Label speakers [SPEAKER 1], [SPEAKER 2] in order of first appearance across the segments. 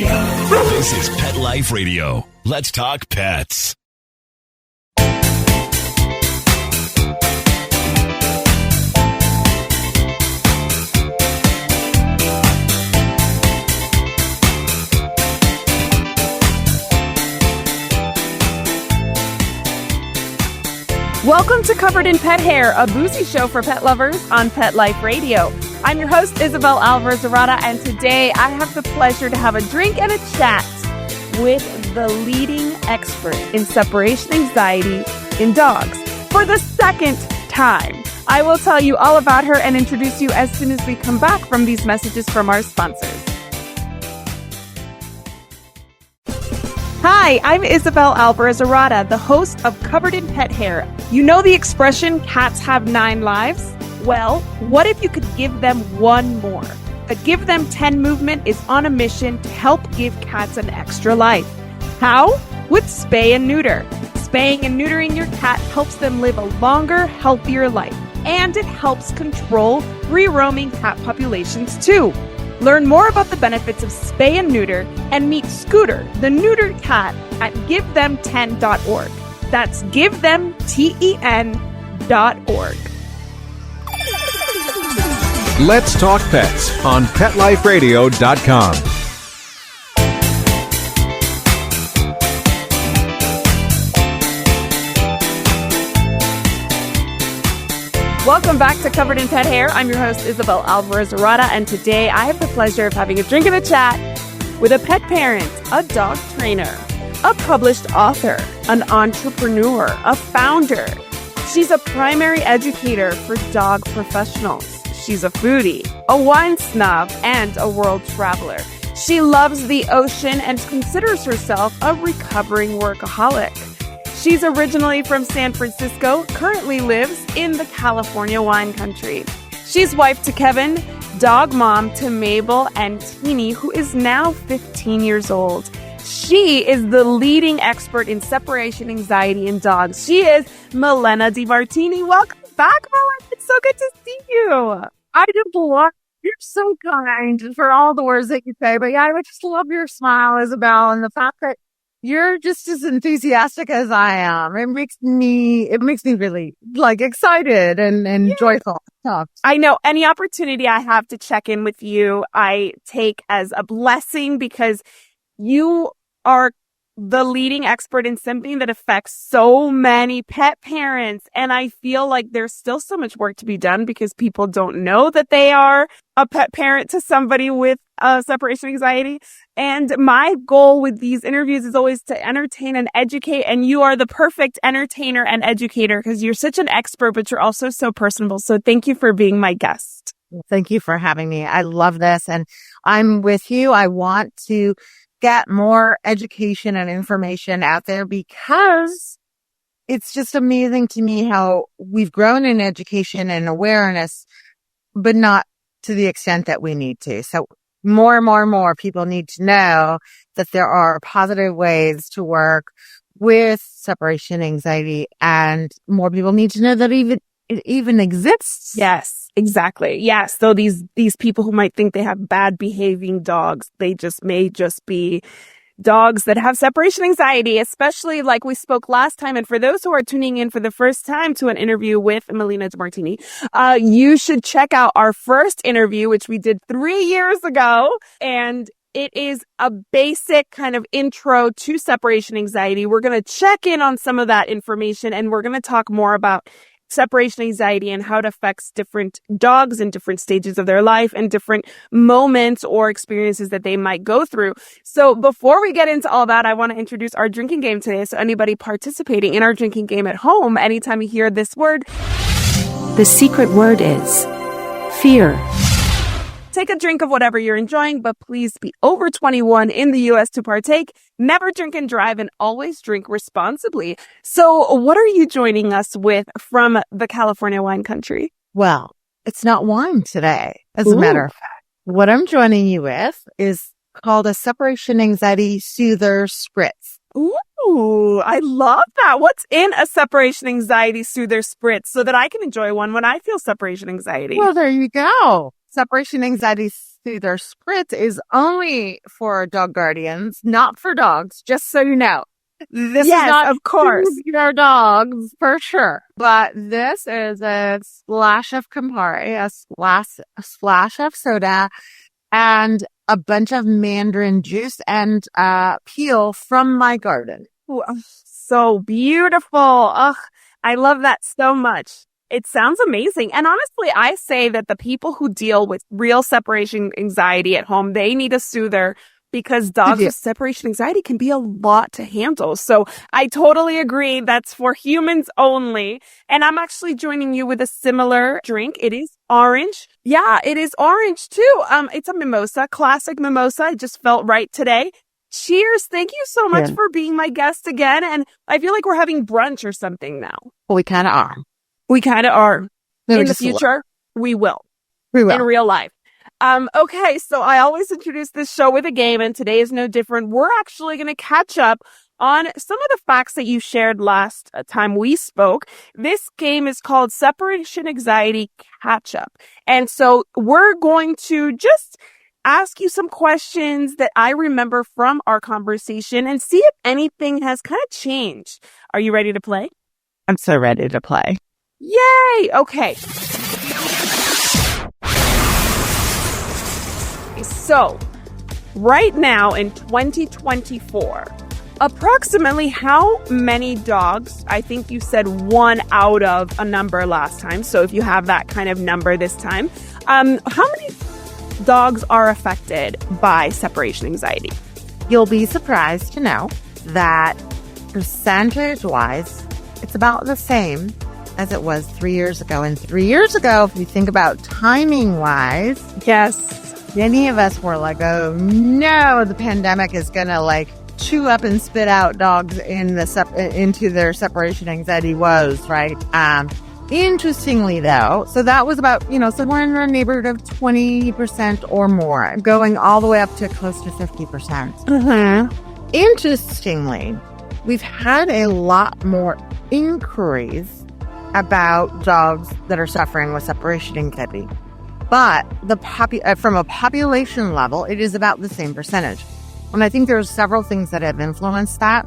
[SPEAKER 1] This is Pet Life Radio. Let's talk pets.
[SPEAKER 2] Welcome to Covered in Pet Hair, a boozy show for pet lovers on Pet Life Radio. I'm your host, Isabel Alvarez-Arata, and today I have the pleasure to have a drink and a chat with the leading expert in separation anxiety in dogs for the second time. I will tell you all about her and introduce you as soon as we come back from these messages from our sponsors. Hi, I'm Isabel Alvarez-Arata, the host of Covered in Pet Hair. You know the expression, cats have 9 lives? Well, what if you could give them one more? The Give Them 10 movement is on a mission to help give cats an extra life. How? With spay and neuter. Spaying and neutering your cat helps them live a longer, healthier life. And it helps control free-roaming cat populations too. Learn more about the benefits of spay and neuter and meet Scooter, the neutered cat, at GiveThem10.org. That's GiveThem10.org.
[SPEAKER 3] Let's Talk Pets on PetLifeRadio.com.
[SPEAKER 2] Welcome back to Covered in Pet Hair. I'm your host, Isabel Alvarez-Arata, and today I have the pleasure of having a drink and a chat with a pet parent, a dog trainer, a published author, an entrepreneur, a founder. She's a primary educator for dog professionals. She's a foodie, a wine snob, and a world traveler. She loves the ocean and considers herself a recovering workaholic. She's originally from San Francisco, currently lives in the California wine country. She's wife to Kevin, dog mom to Mabel and Teeny, who is now 15 years old. She is the leading expert in separation anxiety in dogs. She is Malena DeMartini. Welcome back, Malena. It's so good to see you.
[SPEAKER 4] I just love, you're so kind for all the words that you say, but yeah, I would just love your smile, Isabel, and the fact that you're just as enthusiastic as I am. It makes me really excited and joyful.
[SPEAKER 2] I know any opportunity I have to check in with you, I take as a blessing because you are the leading expert in something that affects so many pet parents. And I feel like there's still so much work to be done because people don't know that they are a pet parent to somebody with separation anxiety. And my goal with these interviews is always to entertain and educate. And you are the perfect entertainer and educator because you're such an expert, but you're also so personable. So thank you for being my guest.
[SPEAKER 4] Thank you for having me. I love this. And I'm with you. I want to get more education and information out there because it's just amazing to me how we've grown in education and awareness, but not to the extent that we need to. So more and more people need to know that there are positive ways to work with separation anxiety, and more people need to know that it even exists.
[SPEAKER 2] Yes, exactly. Yes. So these people who might think they have bad behaving dogs, they may just be dogs that have separation anxiety, especially like we spoke last time. And for those who are tuning in for the first time to an interview with Malena DeMartini, you should check out our first interview, which we did 3 years ago. And it is a basic kind of intro to separation anxiety. We're going to check in on some of that information, and we're going to talk more about separation anxiety and how it affects different dogs in different stages of their life and different moments or experiences that they might go through. So before we get into all that, I want to introduce our drinking game today. So anybody participating in our drinking game at home, anytime you hear this word,
[SPEAKER 5] the secret word is fear.
[SPEAKER 2] Take a drink of whatever you're enjoying, but please be over 21 in the U.S. to partake. Never drink and drive, and always drink responsibly. So what are you joining us with from the California wine country?
[SPEAKER 4] Well, it's not wine today, as a matter of fact. What I'm joining you with is called a separation anxiety soother spritz.
[SPEAKER 2] Ooh, I love that. What's in a separation anxiety soother spritz so that I can enjoy one when I feel separation anxiety?
[SPEAKER 4] Well, there you go. Separation anxiety soother spritz is only for dog guardians, not for dogs, just so you know. This is not,
[SPEAKER 2] of course,
[SPEAKER 4] your dogs for sure. But this is a splash of Campari, a splash of soda, and a bunch of mandarin juice and peel from my garden.
[SPEAKER 2] Ooh, so beautiful. Ugh, I love that so much. It sounds amazing. And honestly, I say that the people who deal with real separation anxiety at home, they need a soother, because dogs with separation anxiety can be a lot to handle. So I totally agree. That's for humans only. And I'm actually joining you with a similar drink. It is orange. Yeah, it is orange too. It's a mimosa, classic mimosa. It just felt right today. Cheers. Thank you so much for being my guest again. And I feel like we're having brunch or something now.
[SPEAKER 4] Well, we kind of are.
[SPEAKER 2] We kind of are.
[SPEAKER 4] No,
[SPEAKER 2] in the future, we will.
[SPEAKER 4] We will.
[SPEAKER 2] In real life. Okay, so I always introduce this show with a game, and today is no different. We're actually going to catch up on some of the facts that you shared last time we spoke. This game is called Separation Anxiety Catch Up. And so we're going to just ask you some questions that I remember from our conversation and see if anything has kind of changed. Are you ready to play?
[SPEAKER 4] I'm so ready to play.
[SPEAKER 2] Yay! Okay. So, right now in 2024, approximately how many dogs, I think you said 1 out of a number last time, so if you have that kind of number this time, how many dogs are affected by separation anxiety?
[SPEAKER 4] You'll be surprised to know that percentage-wise, it's about the same as it was 3 years ago. And 3 years ago, if you think about timing-wise,
[SPEAKER 2] yes,
[SPEAKER 4] many of us were like, oh no, the pandemic is going to like chew up and spit out dogs into their separation anxiety woes, right? Interestingly though, so that was about, somewhere in the neighborhood of 20% or more, going all the way up to close to 50%. Interestingly, we've had a lot more inquiries about dogs that are suffering with separation anxiety. But from a population level, it is about the same percentage. And I think there's several things that have influenced that.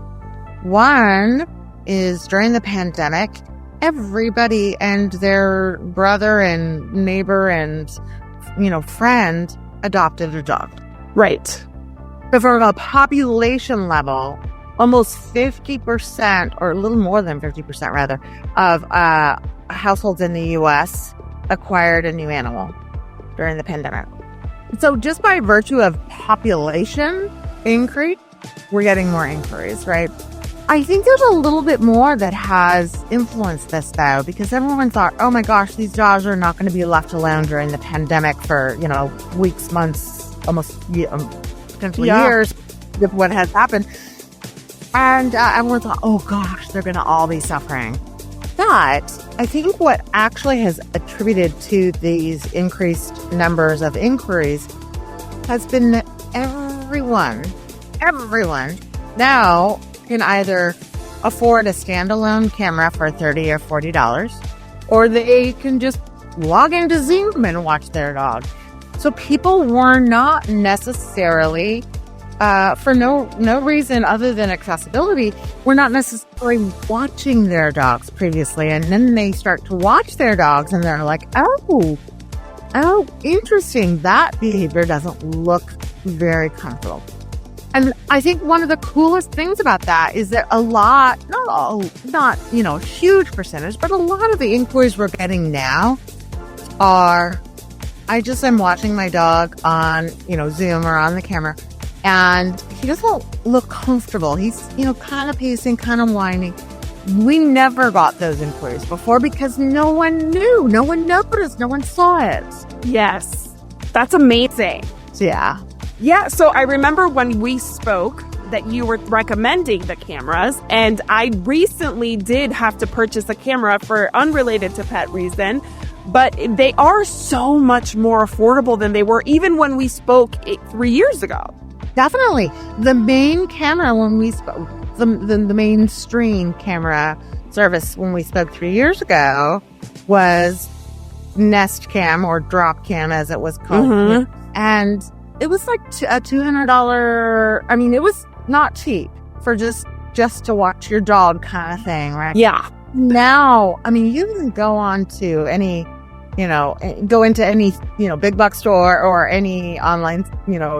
[SPEAKER 4] One is during the pandemic, everybody and their brother and neighbor and, friend adopted a dog.
[SPEAKER 2] Right.
[SPEAKER 4] But from a population level, almost 50%, or a little more than 50% rather, of households in the U.S. acquired a new animal during the pandemic. So just by virtue of population increase, we're getting more inquiries, right? I think there's a little bit more that has influenced this, though, because everyone thought, oh my gosh, these dogs are not going to be left alone during the pandemic for, weeks, months, almost potentially years of what has happened. And everyone thought, oh gosh, they're going to all be suffering. But I think what actually has attributed to these increased numbers of inquiries has been that everyone now can either afford a standalone camera for $30 or $40, or they can just log into Zoom and watch their dog. So people were not necessarily, for no reason other than accessibility, we're not necessarily watching their dogs previously. And then they start to watch their dogs and they're like, oh, interesting. That behavior doesn't look very comfortable. And I think one of the coolest things about that is that not huge percentage, but a lot of the inquiries we're getting now are, I just am watching my dog on, Zoom or on the camera, and he doesn't look comfortable. He's, kind of pacing, kind of whining. We never got those inquiries before because no one knew, no one noticed, no one saw it.
[SPEAKER 2] Yes. That's amazing.
[SPEAKER 4] Yeah.
[SPEAKER 2] Yeah, so I remember when we spoke that you were recommending the cameras, and I recently did have to purchase a camera for unrelated to pet reason, but they are so much more affordable than they were even when we spoke 3 years ago.
[SPEAKER 4] Definitely. The main camera when we spoke, the mainstream camera service when we spoke 3 years ago was Nest Cam, or Drop Cam as it was called.
[SPEAKER 2] Mm-hmm.
[SPEAKER 4] And it was like a $200. I mean, it was not cheap for just to watch your dog kind of thing, right?
[SPEAKER 2] Yeah.
[SPEAKER 4] Now, I mean, you can go on to any, go into any, big box store or any online,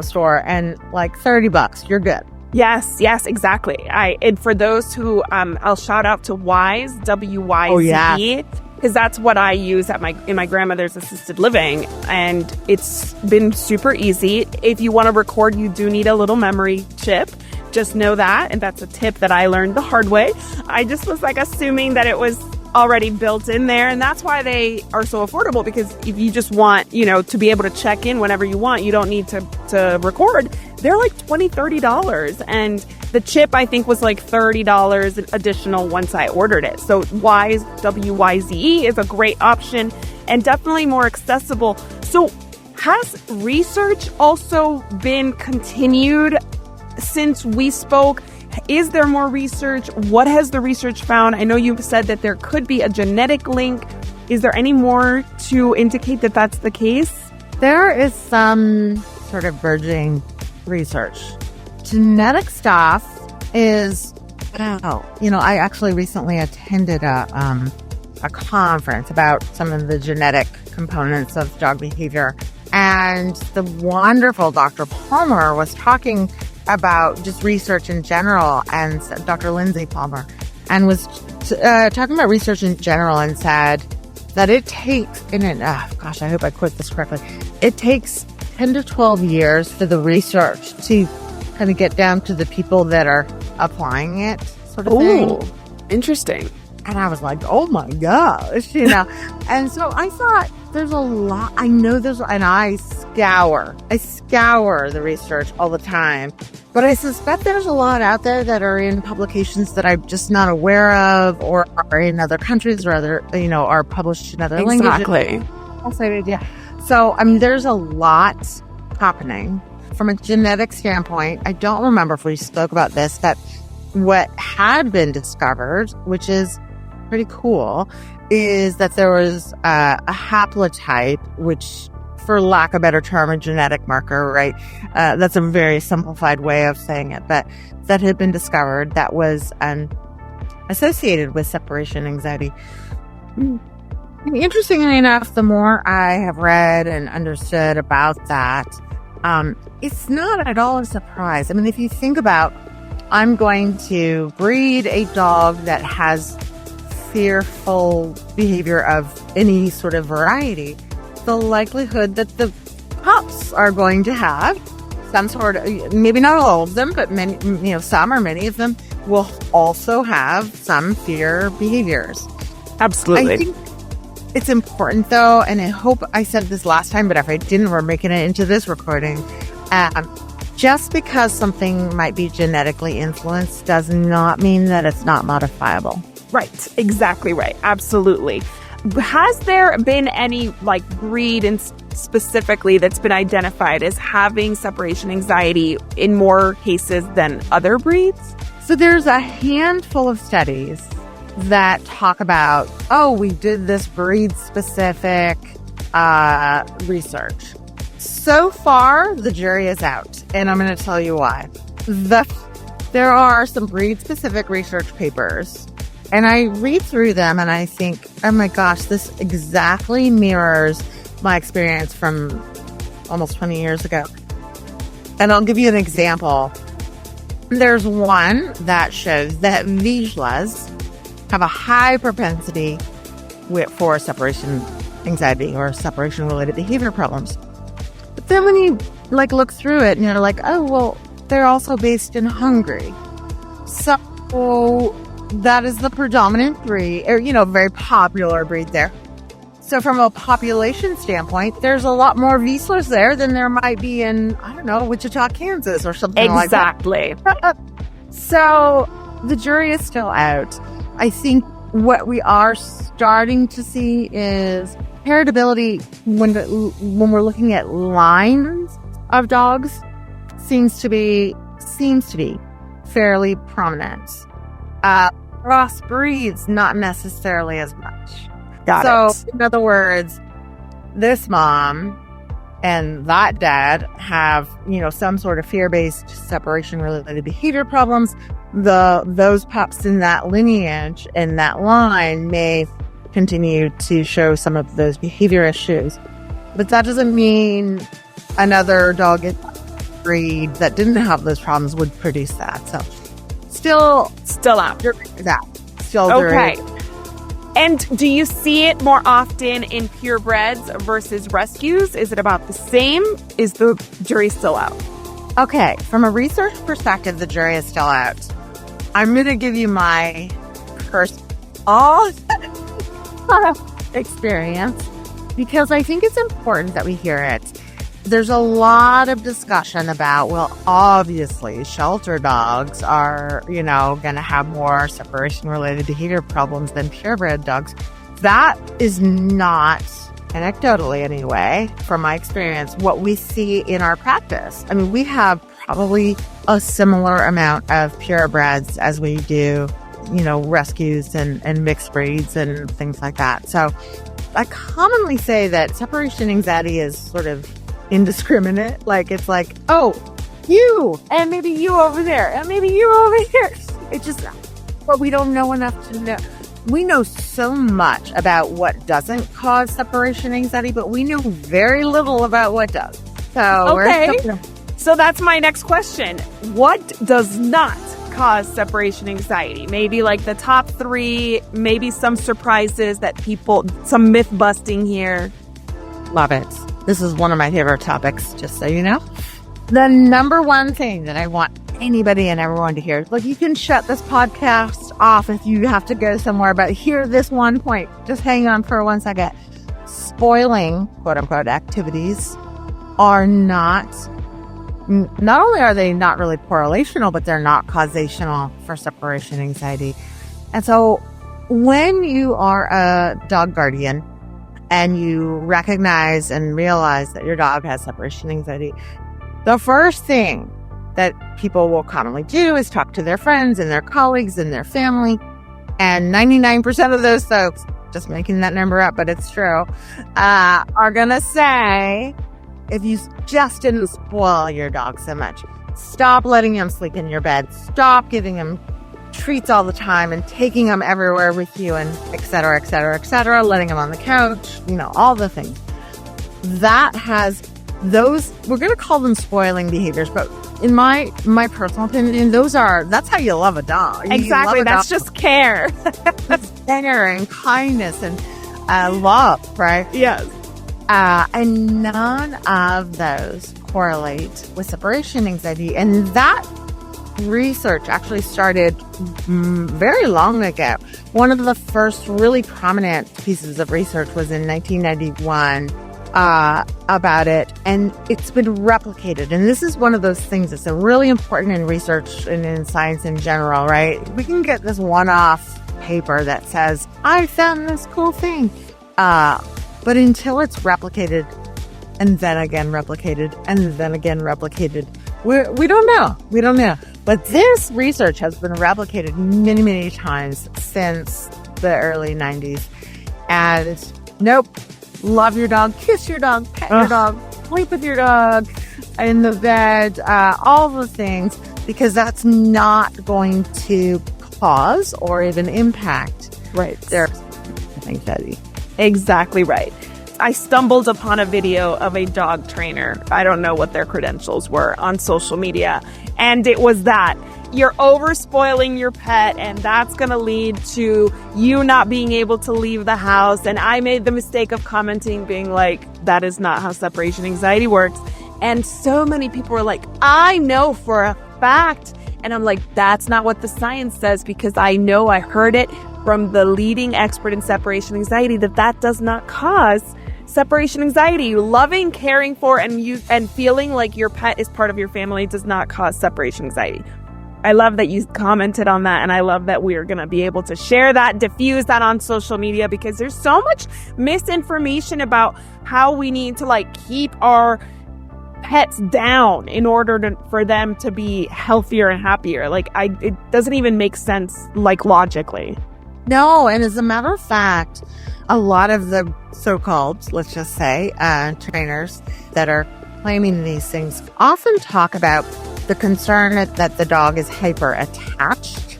[SPEAKER 4] store, and like $30, you're good.
[SPEAKER 2] Yes, exactly. And for those who, I'll shout out to Wise, WYZE.
[SPEAKER 4] Oh, yeah.
[SPEAKER 2] Because that's what I use in my grandmother's assisted living, and it's been super easy. If you want to record, you do need a little memory chip. Just know that, and that's a tip that I learned the hard way. I just was like assuming that it was already built in there, and that's why they are so affordable, because if you just want, to be able to check in whenever you want, you don't need to record. They're like $20, $30, and the chip I think was like $30 additional once I ordered it. So Wise, WYZE, is a great option and definitely more accessible. So has research also been continued since we spoke? Is there more research? What has the research found? I know you've said that there could be a genetic link. Is there any more to indicate that that's the case?
[SPEAKER 4] There is some sort of burgeoning research. Genetic stuff is, I actually recently attended a conference about some of the genetic components of dog behavior. And the wonderful Dr. Palmer was talking about just research in general, and Dr. Lindsay Palmer, and was talking about research in general, and said that it takes, I hope I quote this correctly, it takes 10 to 12 years for the research to kind of get down to the people that are applying it, sort of thing.
[SPEAKER 2] Interesting.
[SPEAKER 4] And I was like, oh my gosh, And so I thought, there's a lot, I know there's, and I scour the research all the time, but I suspect there's a lot out there that are in publications that I'm just not aware of, or are in other countries, or are published in other languages.
[SPEAKER 2] Exactly.
[SPEAKER 4] So, I mean, there's a lot happening from a genetic standpoint. I don't remember if we spoke about this, that what had been discovered, which is pretty cool, is that there was a haplotype, which, for lack of a better term, a genetic marker, right? That's a very simplified way of saying it, but that had been discovered that was associated with separation anxiety. Interestingly enough, the more I have read and understood about that, it's not at all a surprise. I mean, if you think about, I'm going to breed a dog that has fearful behavior of any sort of variety, the likelihood that the pups are going to have some sort of, maybe not all of them, but many, some or many of them will also have some fear behaviors.
[SPEAKER 2] Absolutely.
[SPEAKER 4] I think it's important though, and I hope I said this last time, but if I didn't, we're making it into this recording. Just because something might be genetically influenced does not mean that it's not modifiable.
[SPEAKER 2] Right. Exactly right. Absolutely. Has there been any breed specifically that's been identified as having separation anxiety in more cases than other breeds?
[SPEAKER 4] So there's a handful of studies that talk about, we did this breed-specific research. So far, the jury is out, and I'm going to tell you why. There are some breed-specific research papers, and I read through them, and I think, oh my gosh, this exactly mirrors my experience from almost 20 years ago. And I'll give you an example. There's one that shows that Vizslas have a high propensity for separation anxiety or separation-related behavior problems. But then when you look through it, and you're like, they're also based in Hungary. So that is the predominant breed, or, very popular breed there. So from a population standpoint, there's a lot more Vizslas there than there might be in, Wichita, Kansas or something like that.
[SPEAKER 2] Exactly.
[SPEAKER 4] So the jury is still out. I think what we are starting to see is heritability when we're looking at lines of dogs seems to be fairly prominent. Cross breeds, not necessarily as much.
[SPEAKER 2] Got it.
[SPEAKER 4] In other words, this mom and that dad have, some sort of fear-based separation-related behavior problems, those pups in that lineage, in that line, may continue to show some of those behavior issues. But that doesn't mean another dog breed that didn't have those problems would produce that. So still
[SPEAKER 2] out.
[SPEAKER 4] That. Still
[SPEAKER 2] okay. And do you see it more often in purebreds versus rescues? Is it about the same? Is the jury still out?
[SPEAKER 4] Okay, from a research perspective, the jury is still out. I'm going to give you my personal experience because I think it's important that we hear it. There's a lot of discussion about, well, obviously, shelter dogs are, going to have more separation-related behavior problems than purebred dogs. That is not, anecdotally anyway, from my experience, what we see in our practice. I mean, we have probably a similar amount of purebreds as we do, rescues and mixed breeds and things like that. So I commonly say that separation anxiety is sort of indiscriminate. Like, it's like, oh, you, and maybe you over there, and maybe you over here. It's just, but we don't know enough to know. We know so much about what doesn't cause separation anxiety, but we know very little about what does. So,
[SPEAKER 2] okay. So that's my next question. What does not cause separation anxiety? Maybe like the top 3, maybe some surprises that some myth busting here.
[SPEAKER 4] Love it. This is one of my favorite topics, just so you know. The number one thing that I want anybody and everyone to hear, look, you can shut this podcast off if you have to go somewhere, but hear this one point. Just hang on for 1 second. Spoiling, quote unquote, activities are not only are they not really correlational, but they're not causational for separation anxiety. And so when you are a dog guardian, and you recognize and realize that your dog has separation anxiety, the first thing that people will commonly do is talk to their friends and their colleagues and their family. And 99% of those folks, just making that number up, but it's true, are going to say, if you just didn't spoil your dog so much, stop letting him sleep in your bed, stop giving him treats all the time and taking them everywhere with you, and et cetera, et cetera, et cetera, letting them on the couch, all the things. That has those, we're going to call them spoiling behaviors, but in my personal opinion, that's how you love a dog.
[SPEAKER 2] Exactly. That's just care.
[SPEAKER 4] That's care and kindness and love, right?
[SPEAKER 2] Yes.
[SPEAKER 4] And none of those correlate with separation anxiety. And that research actually started very long ago. One of the first really prominent pieces of research was in 1991 about it, and it's been replicated. And this is one of those things that's really important in research and in science in general, right? We can get this one-off paper that says, I found this cool thing. But until it's replicated, and then again replicated, and then again replicated, we don't know. We don't know. But this research has been replicated many, many times since the early 90s. And nope, love your dog, kiss your dog, pet your dog, sleep with your dog in the bed, all the things, because that's not going to cause or even impact their anxiety.
[SPEAKER 2] Exactly right. I stumbled upon a video of a dog trainer. I don't know what their credentials were on social media. And it was that you're over spoiling your pet, and that's going to lead to you not being able to leave the house. And I made the mistake of commenting, being like, that is not how separation anxiety works. And so many people were like, I know for a fact. And I'm like, that's not what the science says, because I know I heard it from the leading expert in separation anxiety that does not cause separation anxiety. Loving, caring for, and feeling like your pet is part of your family does not cause separation anxiety. I love that you commented on that, and I love that we are going to be able to share that, diffuse that on social media, because there's so much misinformation about how we need to keep our pets down in order for them to be healthier and happier. It doesn't even make sense logically.
[SPEAKER 4] No, and as a matter of fact, a lot of the so-called, let's just say, trainers that are claiming these things often talk about the concern that the dog is hyper attached.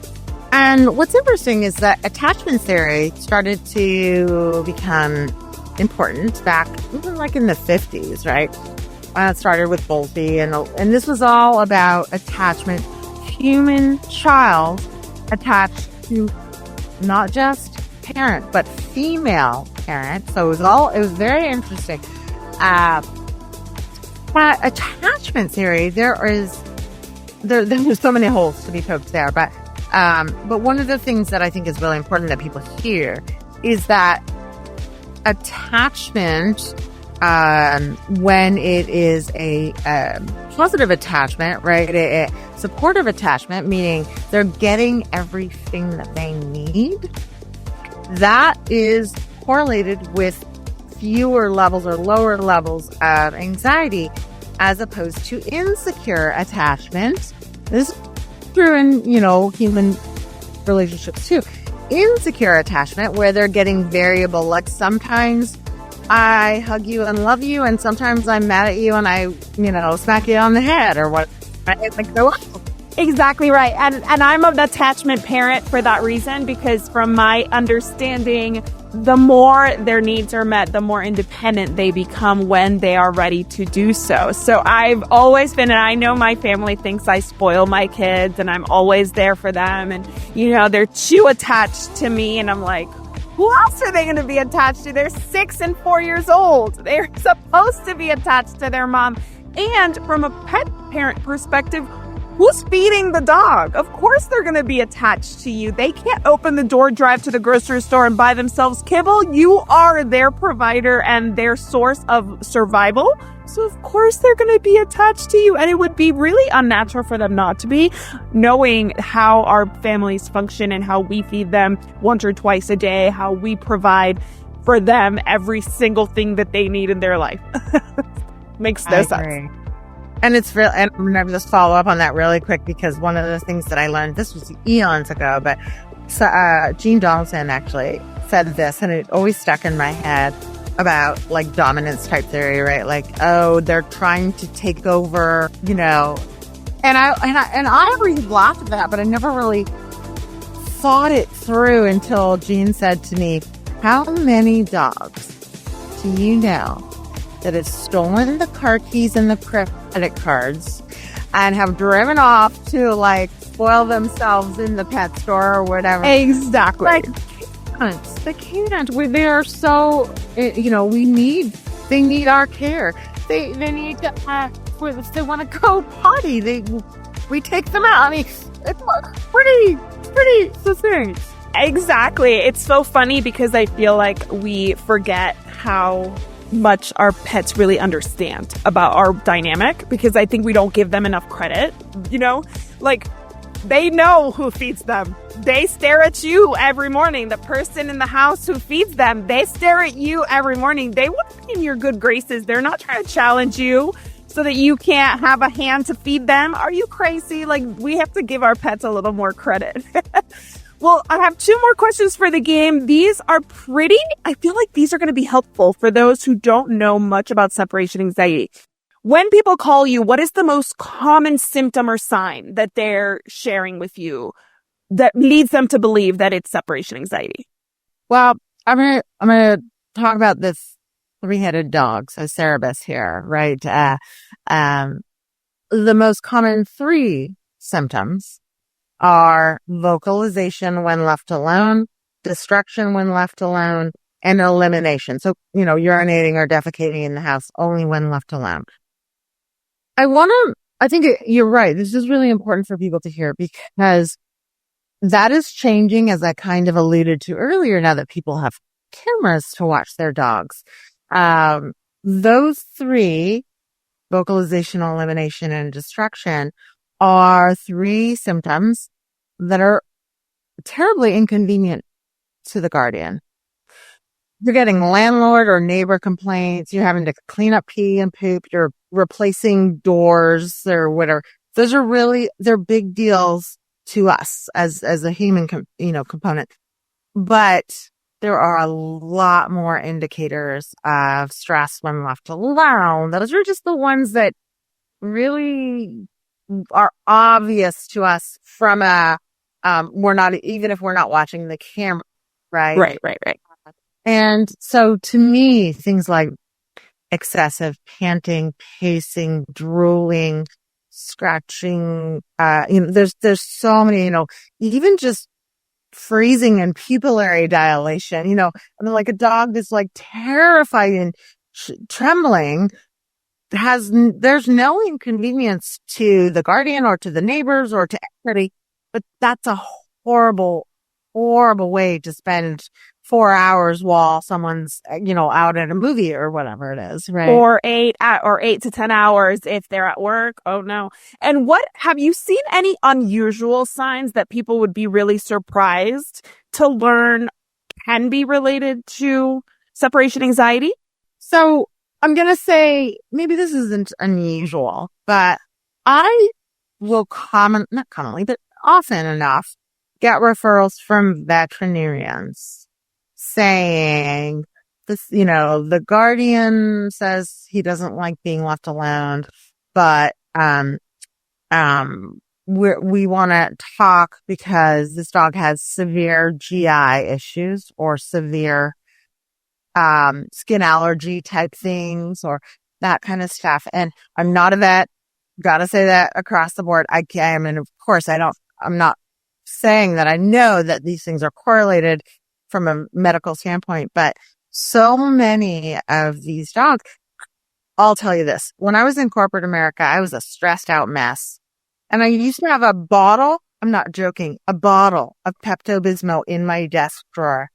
[SPEAKER 4] And what's interesting is that attachment theory started to become important back even like in the 50s, right? It started with Bowlby, and this was all about attachment, human child attached to not just parent, but female parent. So it was very interesting. But attachment theory, there's so many holes to be poked there. But one of the things that I think is really important that people hear is that attachment, when it is a positive attachment, right? A supportive attachment, meaning they're getting everything that they need, that is correlated with fewer levels or lower levels of anxiety as opposed to insecure attachment. This is true in, human relationships too. Insecure attachment, where they're getting variable, like sometimes I hug you and love you, and sometimes I'm mad at you and I, smack you on the head or what. Right? Like, so
[SPEAKER 2] Exactly right. And I'm an attachment parent for that reason, because from my understanding, the more their needs are met, the more independent they become when they are ready to do so. So I've always been, and I know my family thinks I spoil my kids and I'm always there for them. And, they're too attached to me. And I'm like, who else are they going to be attached to? They're 6 and 4 years old. They're supposed to be attached to their mom. And from a pet parent perspective, who's feeding the dog? Of course they're going to be attached to you. They can't open the door, drive to the grocery store, and buy themselves kibble. You are their provider and their source of survival. So of course they're going to be attached to you. And it would be really unnatural for them not to be, knowing how our families function and how we feed them once or twice a day, how we provide for them every single thing that they need in their life. Makes no sense.
[SPEAKER 4] And it's real. And I'm going to just follow up on that really quick, because one of the things that I learned, this was eons ago, but Jean Donaldson actually said this, and it always stuck in my head about like dominance type theory, right? Like, oh, they're trying to take over, and I always laughed at that, but I never really thought it through until Jean said to me, how many dogs do you know that have stolen the car keys and the credit cards and have driven off to like spoil themselves in the pet store or whatever?
[SPEAKER 2] Exactly.
[SPEAKER 4] Like, they can't. They are so, they need our care. They need to, if they want to go potty, we take them out. I mean, it's pretty succinct.
[SPEAKER 2] Exactly. It's so funny because I feel like we forget how much our pets really understand about our dynamic, because I think we don't give them enough credit. Like, they know who feeds them. They stare at you every morning. The person in the house who feeds them, they stare at you every morning. They want to be in your good graces. They're not trying to challenge you so that you can't have a hand to feed them. Are you crazy? Like, we have to give our pets a little more credit. Well, I have 2 more questions for the game. These are I feel like these are going to be helpful for those who don't know much about separation anxiety. When people call you, what is the most common symptom or sign that they're sharing with you that leads them to believe that it's separation anxiety?
[SPEAKER 4] Well, I'm gonna talk about this 3-headed dog, so Cerebus here, right? The most common 3 symptoms are vocalization when left alone, destruction when left alone, and elimination. So, urinating or defecating in the house only when left alone. I think you're right. This is really important for people to hear, because that is changing, as I kind of alluded to earlier, now that people have cameras to watch their dogs. Those 3, vocalization, elimination, and destruction, are 3 symptoms that are terribly inconvenient to the guardian. You're getting landlord or neighbor complaints. You're having to clean up pee and poop. You're replacing doors or whatever. Those are they're big deals to us as a human, component. But there are a lot more indicators of stress when left alone. Those are just the ones that really are obvious to us from we're not, even if we're not watching the camera, right?
[SPEAKER 2] Right.
[SPEAKER 4] And so to me, things like excessive panting, pacing, drooling, scratching, there's so many, even just freezing and pupillary dilation, and like a dog that's like terrified and trembling there's no inconvenience to the guardian or to the neighbors or to anybody, but that's a horrible, horrible way to spend 4 hours while someone's, out at a movie or whatever it is, right?
[SPEAKER 2] Or 8 to 10 hours if they're at work. Oh no. And have you seen any unusual signs that people would be really surprised to learn can be related to separation anxiety?
[SPEAKER 4] So I'm going to say maybe this isn't unusual, but I will not commonly, but often enough get referrals from veterinarians saying this, the guardian says he doesn't like being left alone, but, we want to talk because this dog has severe GI issues or severe skin allergy type things or that kind of stuff. And I'm not a vet. Gotta say that across the board. And of course I'm not saying that I know that these things are correlated from a medical standpoint, but so many of these dogs, I'll tell you this. When I was in corporate America, I was a stressed out mess. And I used to have a bottle, I'm not joking, a bottle of Pepto-Bismol in my desk drawer.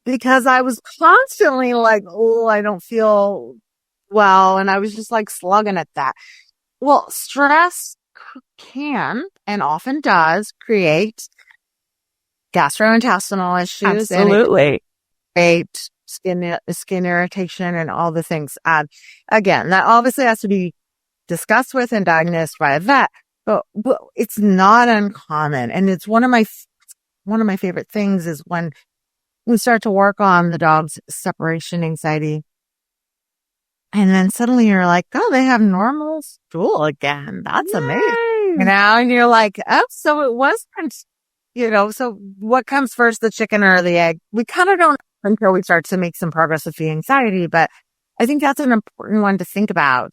[SPEAKER 4] Because I was constantly like, oh, I don't feel well. And I was just like slugging at that. Well, stress can and often does create gastrointestinal issues.
[SPEAKER 2] Absolutely.
[SPEAKER 4] And skin irritation and all the things. Again, that obviously has to be discussed with and diagnosed by a vet, but it's not uncommon. And it's one of my favorite things is when we start to work on the dog's separation anxiety. And then suddenly you're like, oh, they have normal stool again. That's amazing. And you're like, oh, so it wasn't, so what comes first, the chicken or the egg? We kind of don't until we start to make some progress with the anxiety. But I think that's an important one to think about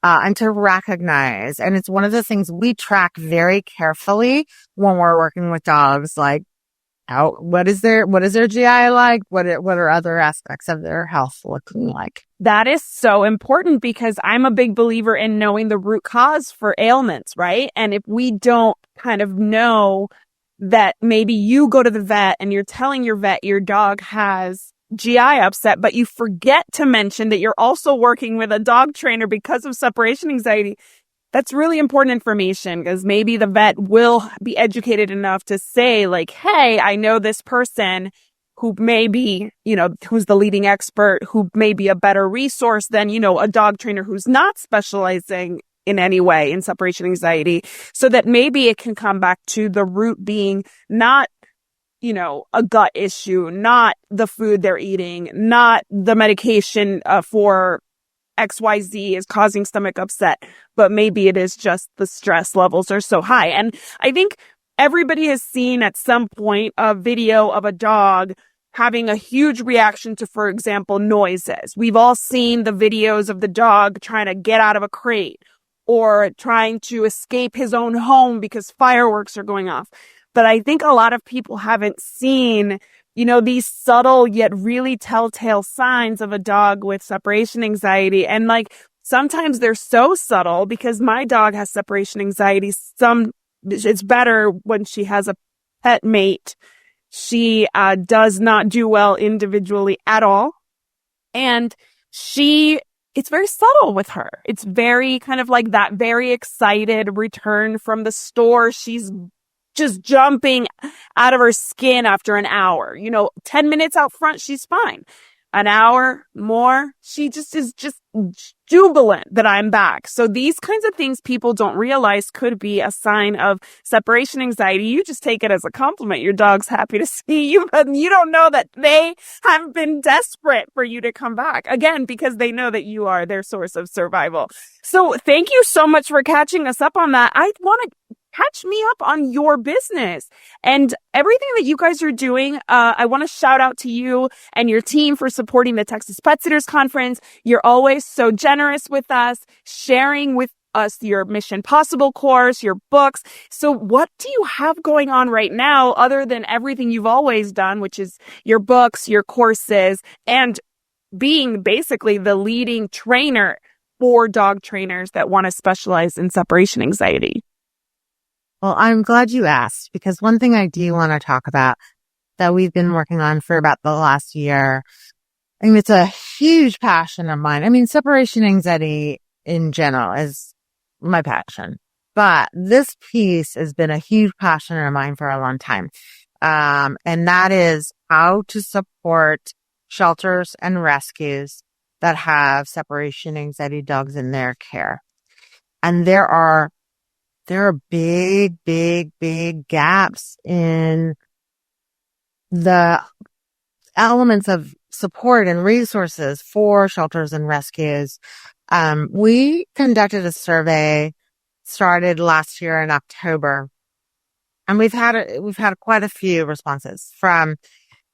[SPEAKER 4] and to recognize. And it's one of the things we track very carefully when we're working with dogs, like, what is their GI like? What are other aspects of their health looking like?
[SPEAKER 2] That is so important because I'm a big believer in knowing the root cause for ailments, right? And if we don't kind of know that maybe you go to the vet and you're telling your vet your dog has GI upset, but you forget to mention that you're also working with a dog trainer because of separation anxiety, that's really important information because maybe the vet will be educated enough to say like, hey, I know this person who may be, who's the leading expert, who may be a better resource than, a dog trainer who's not specializing in any way in separation anxiety, so that maybe it can come back to the root being not, a gut issue, not the food they're eating, not the medication for XYZ is causing stomach upset, but maybe it is just the stress levels are so high. And I think everybody has seen at some point a video of a dog having a huge reaction to, for example, noises. We've all seen the videos of the dog trying to get out of a crate or trying to escape his own home because fireworks are going off. But I think a lot of people haven't seen these subtle yet really telltale signs of a dog with separation anxiety. And like, sometimes they're so subtle because my dog has separation anxiety. It's better when she has a pet mate. She does not do well individually at all. And it's very subtle with her. It's very kind of like that very excited return from the store. She's just jumping out of her skin after an hour. 10 minutes out front, she's fine. an hour more, she just is just jubilant that I'm back. So these kinds of things people don't realize could be a sign of separation anxiety. You just take it as a compliment. Your dog's happy to see you, but you don't know that they have been desperate for you to come back. Again, because they know that you are their source of survival. So thank you so much for catching us up on that. I want to catch me up on your business and everything that you guys are doing. I want to shout out to you and your team for supporting the Texas Pet Sitters Conference. You're always so generous with us, sharing with us your Mission Possible course, your books. So what do you have going on right now other than everything you've always done, which is your books, your courses, and being basically the leading trainer for dog trainers that want to specialize in separation anxiety?
[SPEAKER 4] Well, I'm glad you asked, because one thing I do want to talk about that we've been working on for about the last year, I mean, it's a huge passion of mine. I mean, separation anxiety in general is my passion, but this piece has been a huge passion of mine for a long time. And that is how to support shelters and rescues that have separation anxiety dogs in their care. And there are big gaps in the elements of support and resources for shelters and rescues. We conducted a survey, started last year in October, and we've had quite a few responses from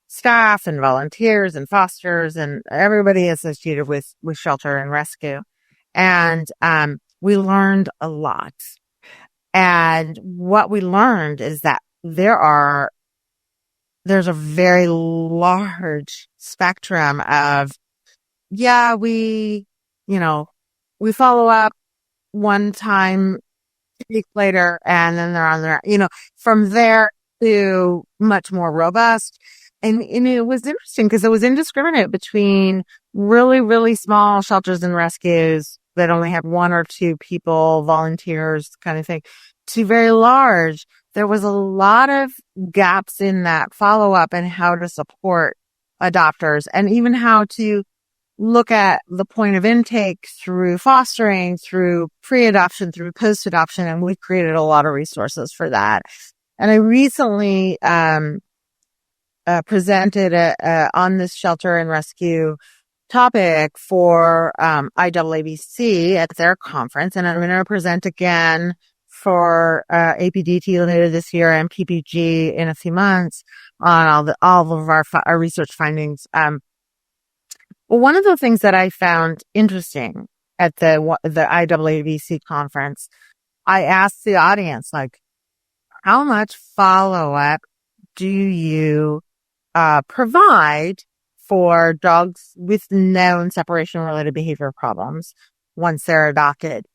[SPEAKER 4] staff and volunteers and fosters and everybody associated with shelter and rescue. And we learned a lot. And what we learned is that there's a very large spectrum of, we follow up one time, 2 weeks later, and then they're on their, from there to much more robust. And it was interesting because it was indiscriminate between really, really small shelters and rescues that only have 1 or 2 people, volunteers kind of thing, to very large. There was a lot of gaps in that follow-up and how to support adopters, and even how to look at the point of intake through fostering, through pre-adoption, through post-adoption. And we created a lot of resources for that. And I recently presented on this shelter and rescue topic for IAABC at their conference, and I'm going to present again for APDT later this year and PPG in a few months on all of our research findings. One of the things that I found interesting at the IAABC conference, I asked the audience, like, how much follow-up do you provide for dogs with known separation-related behavior problems once they're adopted?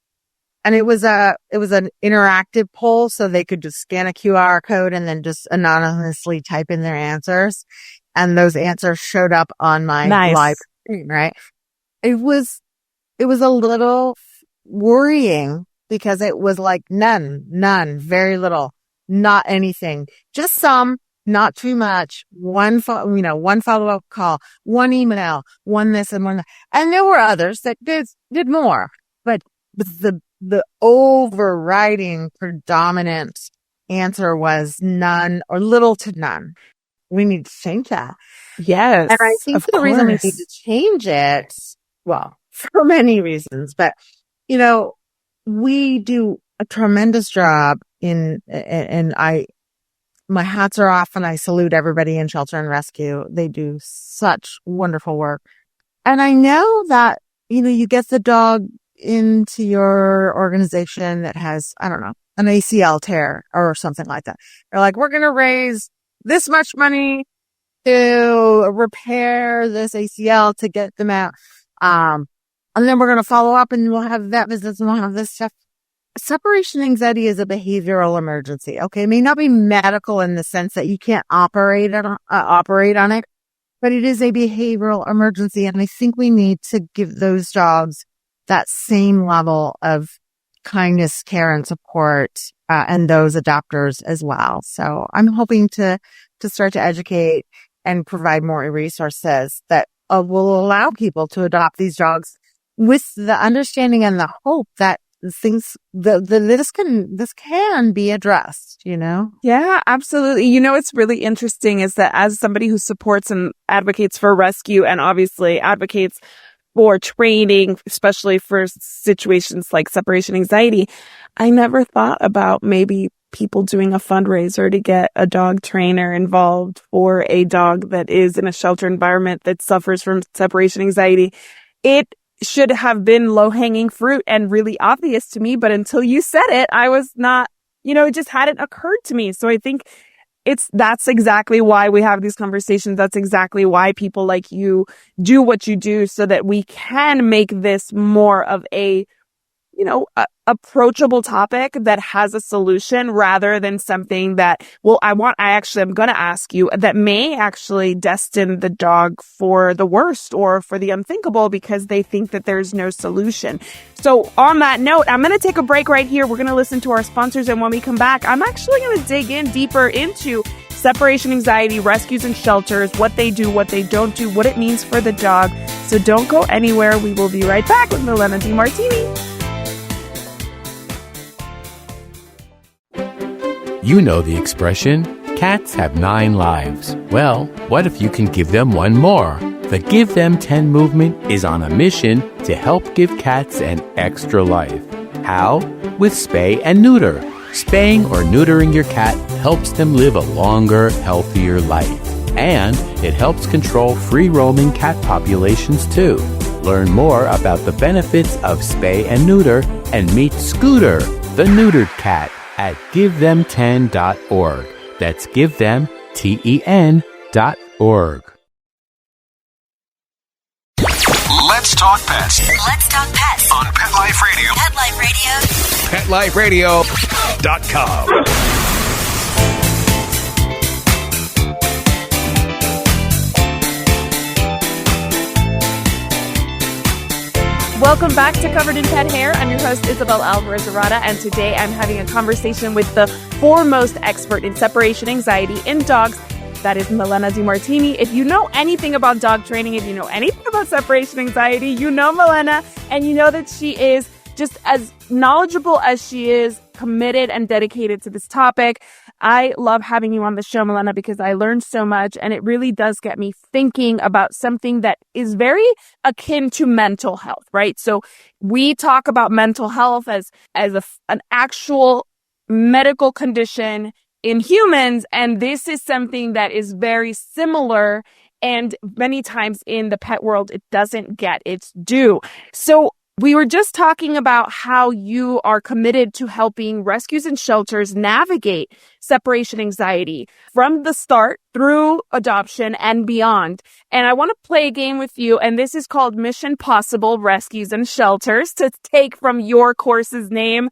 [SPEAKER 4] And it was an interactive poll, so they could just scan a QR code and then just anonymously type in their answers. And those answers showed up on my live screen, right? It was a little worrying because it was like none, very little, not anything, just some, not too much, one follow-up call, one email, one this and one that. And there were others that did more, but the overriding predominant answer was none or little to none. We need to change that.
[SPEAKER 2] Yes.
[SPEAKER 4] And I think the reason we need to change it, well, for many reasons, but, we do a tremendous job my hats are off and I salute everybody in shelter and rescue. They do such wonderful work. And I know that, you get the dog into your organization that has, I don't know, an ACL tear or something like that. They're like, we're going to raise this much money to repair this ACL to get them out. And then we're going to follow up and we'll have vet visits and we'll have this stuff. Separation anxiety is a behavioral emergency. Okay. It may not be medical in the sense that you can't operate on it, but it is a behavioral emergency. And I think we need to give those dogs that same level of kindness, care, and support, and those adopters as well. So I'm hoping to start to educate and provide more resources that will allow people to adopt these dogs with the understanding and the hope that this can be addressed,
[SPEAKER 2] Yeah, absolutely. What's really interesting is that as somebody who supports and advocates for rescue and obviously advocates for training, especially for situations like separation anxiety, I never thought about maybe people doing a fundraiser to get a dog trainer involved for a dog that is in a shelter environment that suffers from separation anxiety. It should have been low-hanging fruit and really obvious to me, but until you said it, I was not, it just hadn't occurred to me. So I think that's exactly why we have these conversations. That's exactly why people like you do what you do, so that we can make this more of a approachable topic that has a solution, rather than something that, I'm going to ask you, that may actually destine the dog for the worst or for the unthinkable because they think that there's no solution. So on that note, I'm going to take a break right here. We're going to listen to our sponsors. And when we come back, I'm actually going to dig in deeper into separation anxiety, rescues and shelters, what they do, what they don't do, what it means for the dog. So don't go anywhere. We will be right back with Malena DeMartini.
[SPEAKER 6] You know the expression, cats have 9 lives. Well, what if you can give them one more? The Give Them 10 movement is on a mission to help give cats an extra life. How? With spay and neuter. Spaying or neutering your cat helps them live a longer, healthier life. And it helps control free-roaming cat populations too. Learn more about the benefits of spay and neuter and meet Scooter, the neutered cat, at GiveThem10.org. That's GiveThem10.org.
[SPEAKER 1] Let's talk pets.
[SPEAKER 7] Let's talk pets
[SPEAKER 1] On Pet Life Radio.
[SPEAKER 7] Pet Life Radio.
[SPEAKER 1] PetLifeRadio.com.
[SPEAKER 2] Welcome back to Covered in Pet Hair. I'm your host, Isabel Alvarez-Arada, and today I'm having a conversation with the foremost expert in separation anxiety in dogs. That is Malena DeMartini. If you know anything about dog training, if you know anything about separation anxiety, you know Malena, and you know that she is just as knowledgeable as she is committed and dedicated to this topic. I love having you on the show, Malena, because I learned so much, and it really does get me thinking about something that is very akin to mental health, right? So we talk about mental health as an actual medical condition in humans, and this is something that is very similar, and many times in the pet world, it doesn't get its due. So we were just talking about how you are committed to helping rescues and shelters navigate separation anxiety from the start through adoption and beyond. And I want to play a game with you, and this is called Mission Possible Rescues and Shelters, to take from your course's name.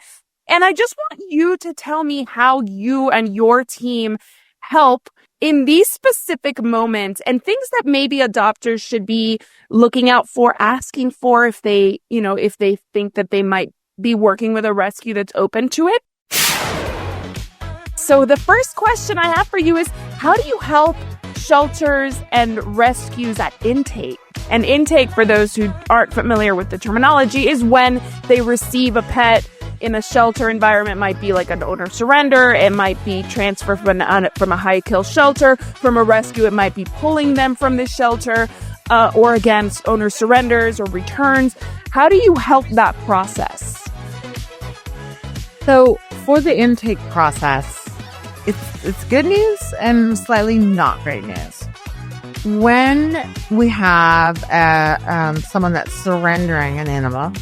[SPEAKER 2] And I just want you to tell me how you and your team help in these specific moments and things that maybe adopters should be looking out for, asking for if they think that they might be working with a rescue that's open to it. So the first question I have for you is, how do you help shelters and rescues at intake? And intake, for those who aren't familiar with the terminology, is when they receive a pet in a shelter environment. Might be like an owner surrender. It might be transfer from a high kill shelter. From a rescue, it might be pulling them from the shelter, or again, owner surrenders or returns. How do you help that process?
[SPEAKER 4] So for the intake process, it's good news and slightly not great news. When we have someone that's surrendering an animal,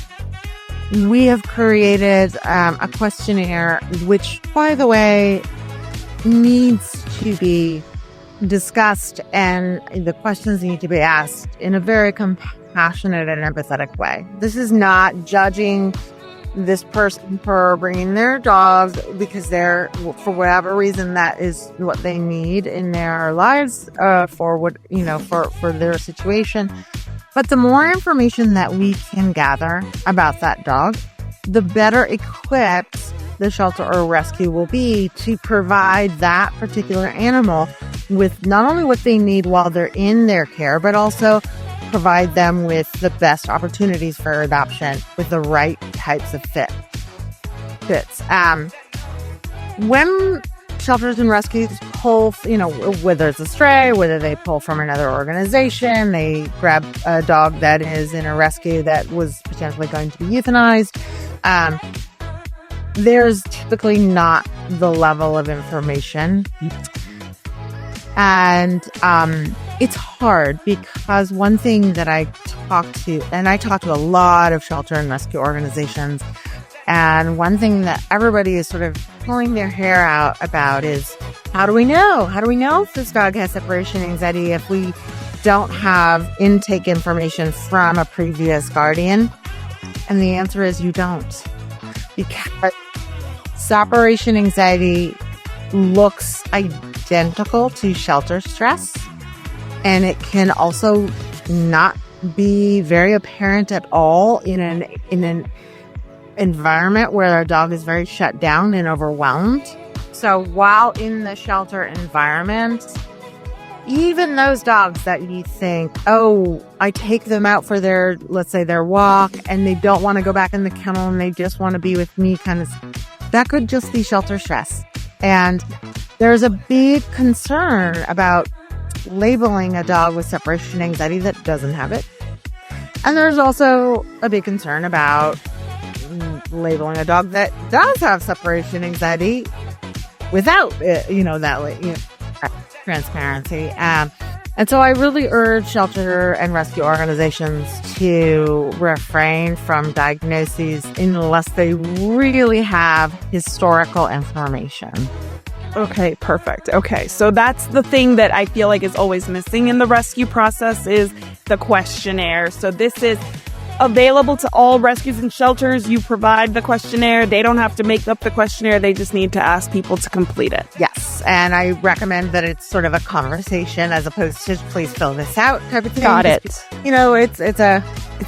[SPEAKER 4] we have created a questionnaire, which, by the way, needs to be discussed, and the questions need to be asked in a very compassionate and empathetic way. This is not judging this person for bringing their dog because they're, for whatever reason, that is what they need in their lives, for their situation. But the more information that we can gather about that dog, the better equipped the shelter or rescue will be to provide that particular animal with not only what they need while they're in their care, but also provide them with the best opportunities for adoption with the right types of fits. When shelters and rescues pull, whether it's a stray, whether they pull from another organization, they grab a dog that is in a rescue that was potentially going to be euthanized, there's typically not the level of information. And it's hard because one thing that I talk to a lot of shelter and rescue organizations, and one thing that everybody is sort of pulling their hair out about is, how do we know? How do we know if this dog has separation anxiety if we don't have intake information from a previous guardian? And the answer is you don't. Because separation anxiety looks identical to shelter stress, and it can also not be very apparent at all in an environment where our dog is very shut down and overwhelmed. So while in the shelter environment, even those dogs that you think, oh, I take them out for their, let's say, their walk, and they don't want to go back in the kennel and they just want to be with me, that could just be shelter stress. And there's a big concern about labeling a dog with separation anxiety that doesn't have it. And there's also a big concern about labeling a dog that does have separation anxiety without, transparency. And so I really urge shelter and rescue organizations to refrain from diagnoses unless they really have historical information.
[SPEAKER 2] Okay, perfect. Okay, so that's the thing that I feel like is always missing in the rescue process is the questionnaire. So this is available to all rescues and shelters. You provide the questionnaire. They don't have to make up the questionnaire. They just need to ask people to complete it.
[SPEAKER 4] Yes, and I recommend that it's sort of a conversation as opposed to please fill this out type of thing.
[SPEAKER 2] Got it.
[SPEAKER 4] It's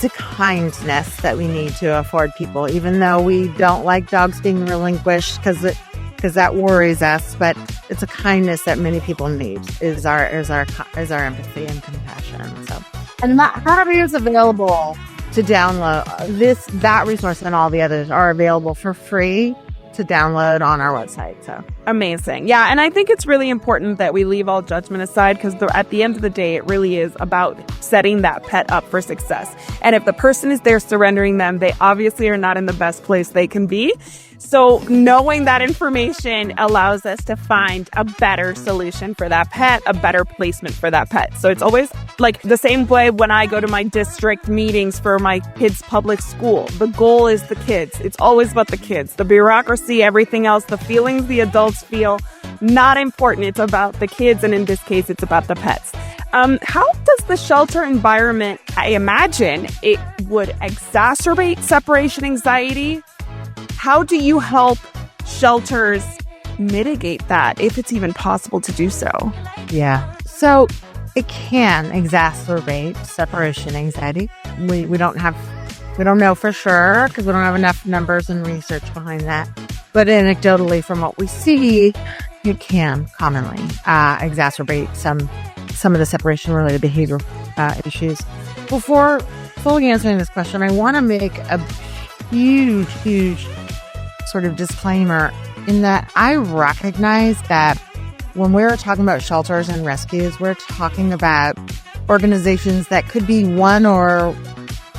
[SPEAKER 4] a kindness that we need to afford people, even though we don't like dogs being relinquished because that worries us. But it's a kindness that many people need is our empathy and compassion. So, and that is available to download. That resource and all the others are available for free to download on our website. So
[SPEAKER 2] amazing. Yeah. And I think it's really important that we leave all judgment aside because at the end of the day, it really is about setting that pet up for success. And if the person is there surrendering them, they obviously are not in the best place they can be. So knowing that information allows us to find a better solution for that pet, a better placement for that pet. So it's always like the same way when I go to my district meetings for my kids' public school. The goal is the kids. It's always about the kids. The bureaucracy, everything else, the feelings the adults feel, not important. It's about the kids, and in this case, it's about the pets. How does the shelter environment, I imagine it would exacerbate separation anxiety? How do you help shelters mitigate that, if it's even possible to do so?
[SPEAKER 4] Yeah. So it can exacerbate separation anxiety. We don't know for sure because we don't have enough numbers and research behind that. But anecdotally, from what we see, it can commonly exacerbate some of the separation-related behavior issues. Before fully answering this question, I want to make a huge sort of disclaimer in that I recognize that when we're talking about shelters and rescues, we're talking about organizations that could be one or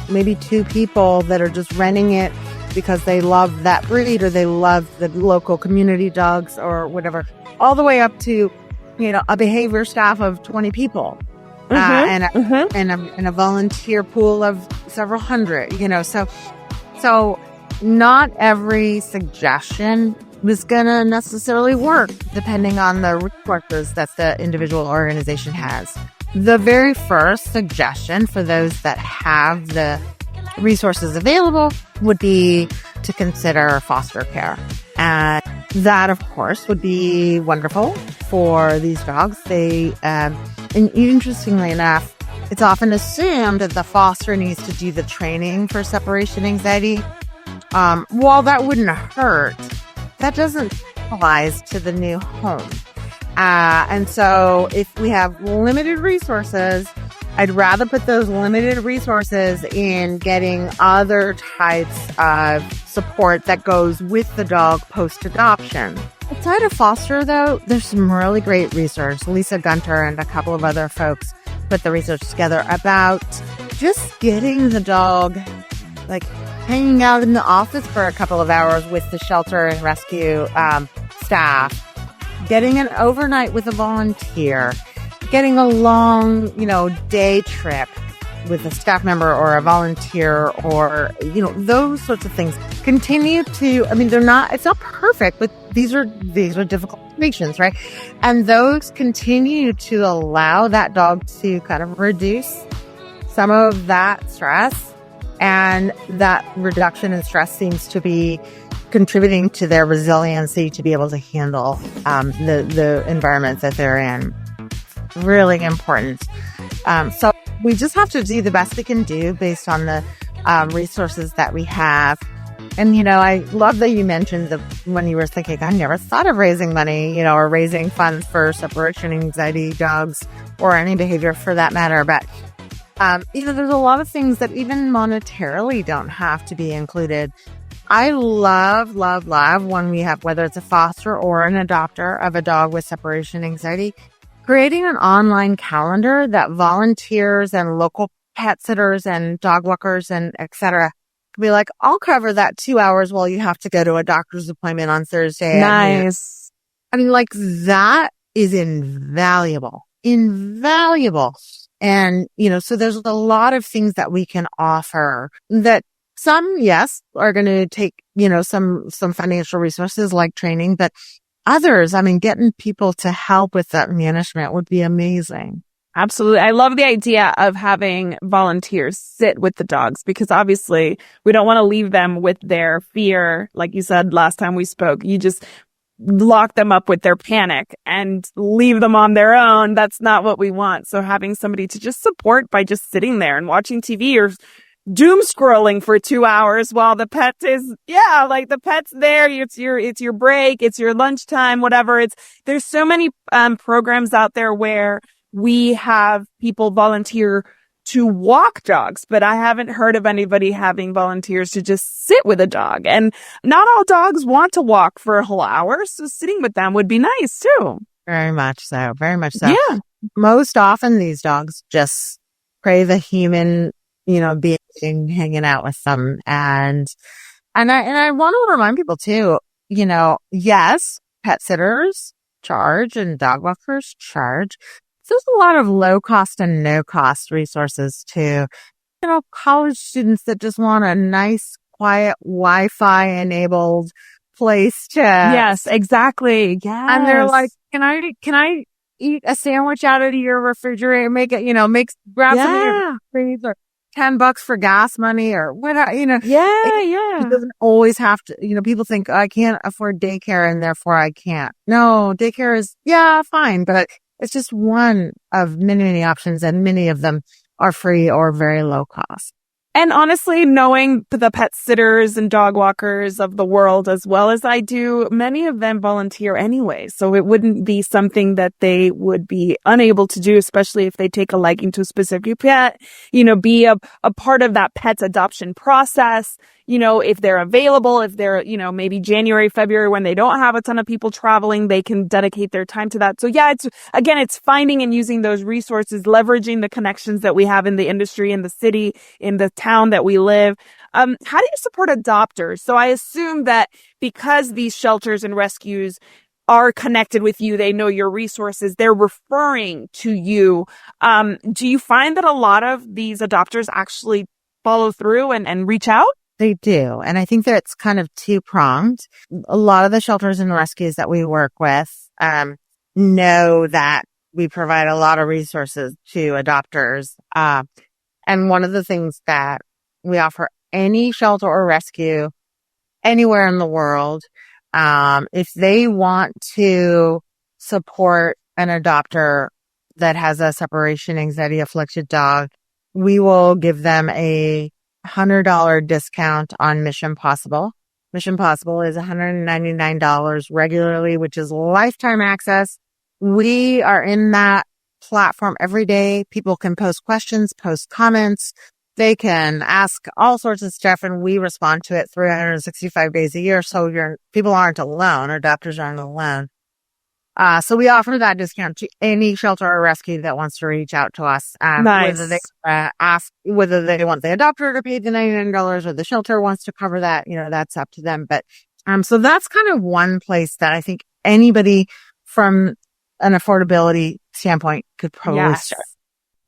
[SPEAKER 4] maybe two people that are just renting it because they love that breed or they love the local community dogs or whatever, all the way up to, a behavior staff of 20 people and a volunteer pool of several hundred, So not every suggestion is going to necessarily work depending on the resources that the individual organization has. The very first suggestion for those that have the resources available would be to consider foster care. And that, of course, would be wonderful for these dogs. And interestingly enough, it's often assumed that the foster needs to do the training for separation anxiety. While that wouldn't hurt, that doesn't apply to the new home. And so if we have limited resources, I'd rather put those limited resources in getting other types of support that goes with the dog post-adoption. Outside of foster, though, there's some really great research. Lisa Gunter and a couple of other folks put the research together about just getting the dog, like, hanging out in the office for a couple of hours with the shelter and rescue staff, getting an overnight with a volunteer, getting a long, day trip with a staff member or a volunteer or, those sorts of things. Continue to, it's not perfect, but these are difficult situations, right? And those continue to allow that dog to kind of reduce some of that stress. And that reduction in stress seems to be contributing to their resiliency to be able to handle the environment that they're in. Really important. So we just have to do the best we can do based on the resources that we have. And, I love that you mentioned when you were thinking, I never thought of raising money, or raising funds for separation anxiety dogs or any behavior for that matter. But, there's a lot of things that even monetarily don't have to be included. I love when we have, whether it's a foster or an adopter of a dog with separation anxiety, creating an online calendar that volunteers and local pet sitters and dog walkers and et cetera can be like, I'll cover that 2 hours while you have to go to a doctor's appointment on Thursday.
[SPEAKER 2] Nice.
[SPEAKER 4] That is invaluable. And, so there's a lot of things that we can offer that some, yes, are going to take, some financial resources like training, but others, getting people to help with that management would be amazing.
[SPEAKER 2] Absolutely. I love the idea of having volunteers sit with the dogs because obviously we don't want to leave them with their fear. Like you said last time we spoke, you just lock them up with their panic and leave them on their own. That's not what we want. So having somebody to just support by just sitting there and watching TV or doom scrolling for 2 hours while the pet is, the pet's there. It's your break. It's your lunchtime, whatever. There's so many, programs out there where we have people volunteer to walk dogs, but I haven't heard of anybody having volunteers to just sit with a dog. And not all dogs want to walk for a whole hour. So sitting with them would be nice too.
[SPEAKER 4] Very much so. Very much so.
[SPEAKER 2] Yeah.
[SPEAKER 4] Most often these dogs just crave a human, being hanging out with them. And I want to remind people too, yes, pet sitters charge and dog walkers charge. There's a lot of low cost and no cost resources too. College students that just want a nice, quiet, Wi-Fi enabled place to.
[SPEAKER 2] Yes, exactly. Yes.
[SPEAKER 4] And they're like, can I eat a sandwich out of your refrigerator? Make it, grab some of your freeze or $10 for gas money or whatever, It doesn't always have to, people think I can't afford daycare and therefore I can't. No, daycare is, fine, but it's just one of many, many options, and many of them are free or very low cost.
[SPEAKER 2] And honestly, knowing the pet sitters and dog walkers of the world as well as I do, many of them volunteer anyway. So it wouldn't be something that they would be unable to do, especially if they take a liking to a specific pet, be a part of that pet's adoption process. If they're available, if they're, maybe January, February, when they don't have a ton of people traveling, they can dedicate their time to that. So it's finding and using those resources, leveraging the connections that we have in the industry, in the city, in the town that we live. How do you support adopters? So I assume that because these shelters and rescues are connected with you, they know your resources, they're referring to you. Do you find that a lot of these adopters actually follow through and reach out?
[SPEAKER 4] They do. And I think that it's kind of two-pronged. A lot of the shelters and rescues that we work with know that we provide a lot of resources to adopters. And one of the things that we offer any shelter or rescue anywhere in the world, if they want to support an adopter that has a separation anxiety afflicted dog, we will give them a $100 discount on Mission Possible. Mission Possible is $199 regularly, which is lifetime access. We are in that platform every day. People can post questions, post comments. They can ask all sorts of stuff, and we respond to it 365 days a year. So people aren't alone, or adopters aren't alone. So we offer that discount to any shelter or rescue that wants to reach out to us.
[SPEAKER 2] Nice.
[SPEAKER 4] Whether they ask whether they want the adopter to pay the $99 or the shelter wants to cover that, that's up to them. But so that's kind of one place that I think anybody from an affordability standpoint could probably start.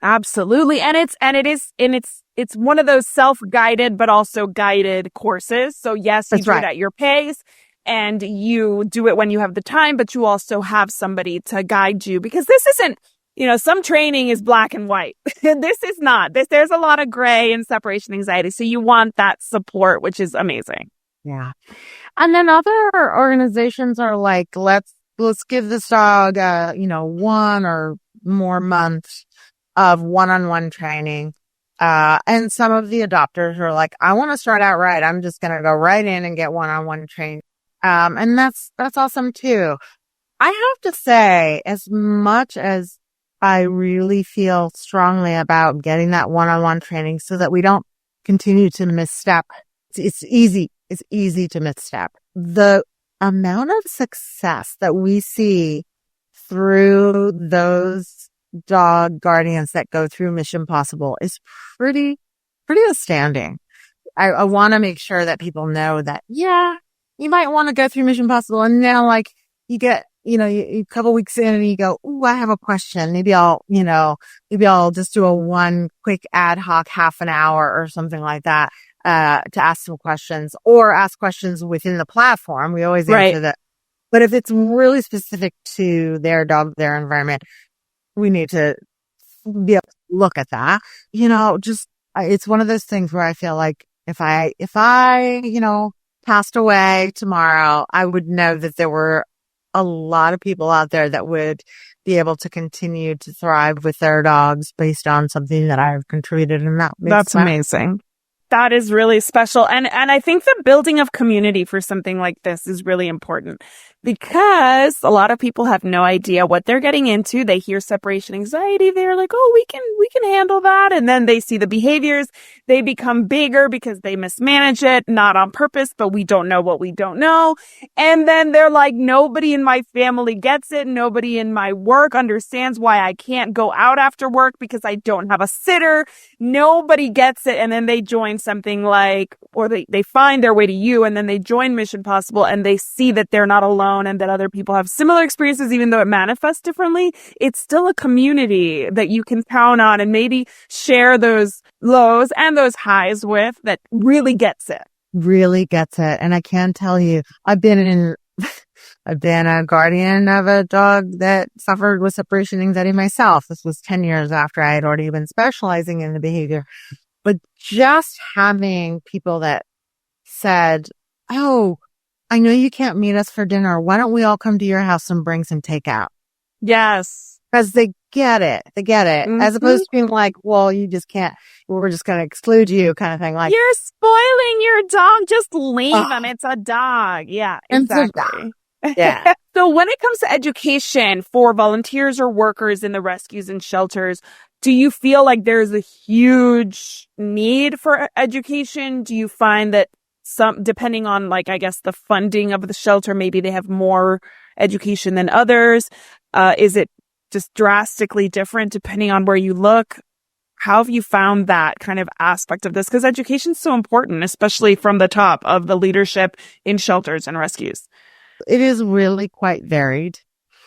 [SPEAKER 2] Absolutely. And it's one of those self-guided but also guided courses. So yes, you do it at your pace. And you do it when you have the time, but you also have somebody to guide you, because this isn't, some training is black and white. This is not. There's a lot of gray and separation anxiety. So you want that support, which is amazing.
[SPEAKER 4] Yeah. And then other organizations are like, let's give this dog, 1 or more months of one-on-one training. And some of the adopters are like, I want to start out right. I'm just going to go right in and get one-on-one training. And that's awesome too. I have to say, as much as I really feel strongly about getting that one-on-one training so that we don't continue to misstep, it's easy to misstep. The amount of success that we see through those dog guardians that go through Mission Possible is pretty astounding. I want to make sure that people know that, you might want to go through Mission Possible, and now you get, a couple weeks in and you go, ooh, I have a question. Maybe I'll just do a one quick ad hoc half an hour or something like that, to ask some questions, or ask questions within the platform. We always answer that. But if it's really specific to their dog, their environment, we need to be able to look at that. It's one of those things where I feel like if I passed away tomorrow, I would know that there were a lot of people out there that would be able to continue to thrive with their dogs based on something that I've contributed. And that's
[SPEAKER 2] amazing. That is really special. And I think the building of community for something like this is really important, because a lot of people have no idea what they're getting into. They hear separation anxiety. They're like, oh, we can handle that. And then they see the behaviors. They become bigger because they mismanage it, not on purpose, but we don't know what we don't know. And then they're like, nobody in my family gets it. Nobody in my work understands why I can't go out after work because I don't have a sitter. Nobody gets it. And then they join something like, or they find their way to you, and then they join Mission Possible, and they see that they're not alone and that other people have similar experiences, even though it manifests differently. It's still a community that you can count on and maybe share those lows and those highs with, that really gets it.
[SPEAKER 4] And I can tell you, I've been a guardian of a dog that suffered with separation anxiety myself. This was 10 years after I had already been specializing in the behavior. But just having people that said, oh, I know you can't meet us for dinner. Why don't we all come to your house and bring some takeout?
[SPEAKER 2] Yes.
[SPEAKER 4] Because they get it. Mm-hmm. As opposed to being like, well, you just can't, we're just going to exclude you kind of thing. Like,
[SPEAKER 2] you're spoiling your dog. Just leave him. It's a dog. Yeah, exactly.
[SPEAKER 4] Yeah.
[SPEAKER 2] So when it comes to education for volunteers or workers in the rescues and shelters, do you feel like there's a huge need for education? Do you find that depending on the funding of the shelter, maybe they have more education than others? Is it just drastically different depending on where you look? How have you found that kind of aspect of this? Because education is so important, especially from the top of the leadership in shelters and rescues.
[SPEAKER 4] It is really quite varied.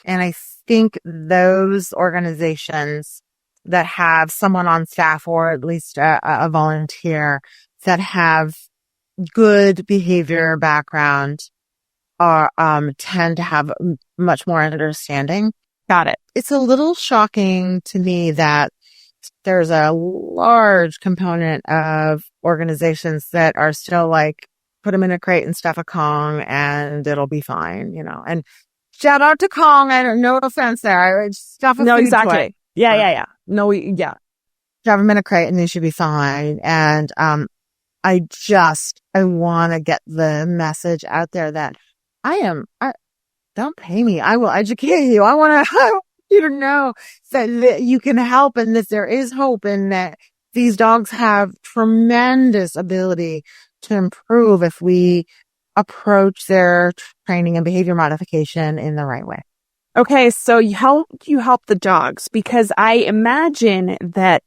[SPEAKER 4] And I think those organizations that have someone on staff, or at least a volunteer, that have good behavior background are tend to have much more understanding.
[SPEAKER 2] Got it.
[SPEAKER 4] It's a little shocking to me that there's a large component of organizations that are still like, put them in a crate and stuff a Kong and it'll be fine, and shout out to Kong. And no offense there. Stuff a
[SPEAKER 2] no,
[SPEAKER 4] food
[SPEAKER 2] exactly.
[SPEAKER 4] toy.
[SPEAKER 2] Yeah. No, yeah.
[SPEAKER 4] Shove them in a crate and they should be fine. And, I want to get the message out there that don't pay me. I will educate you. I want to you to know that you can help and that there is hope and that these dogs have tremendous ability to improve if we approach their training and behavior modification in the right way.
[SPEAKER 2] Okay, so how do you help the dogs? Because I imagine that,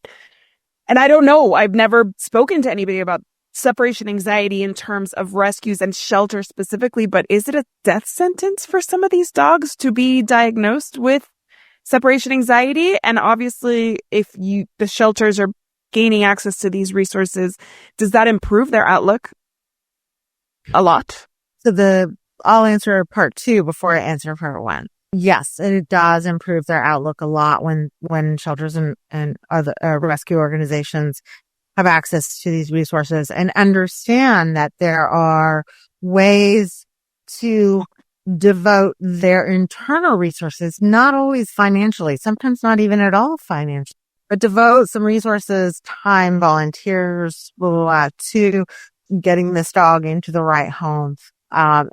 [SPEAKER 2] and I don't know, I've never spoken to anybody about separation anxiety in terms of rescues and shelter specifically, but is it a death sentence for some of these dogs to be diagnosed with separation anxiety? And obviously, if the shelters are gaining access to these resources, does that improve their outlook a lot?
[SPEAKER 4] So I'll answer part 2 before I answer part 1. Yes, it does improve their outlook a lot when shelters and other rescue organizations have access to these resources and understand that there are ways to devote their internal resources, not always financially, sometimes not even at all financially, but devote some resources, time, volunteers, to getting this dog into the right home,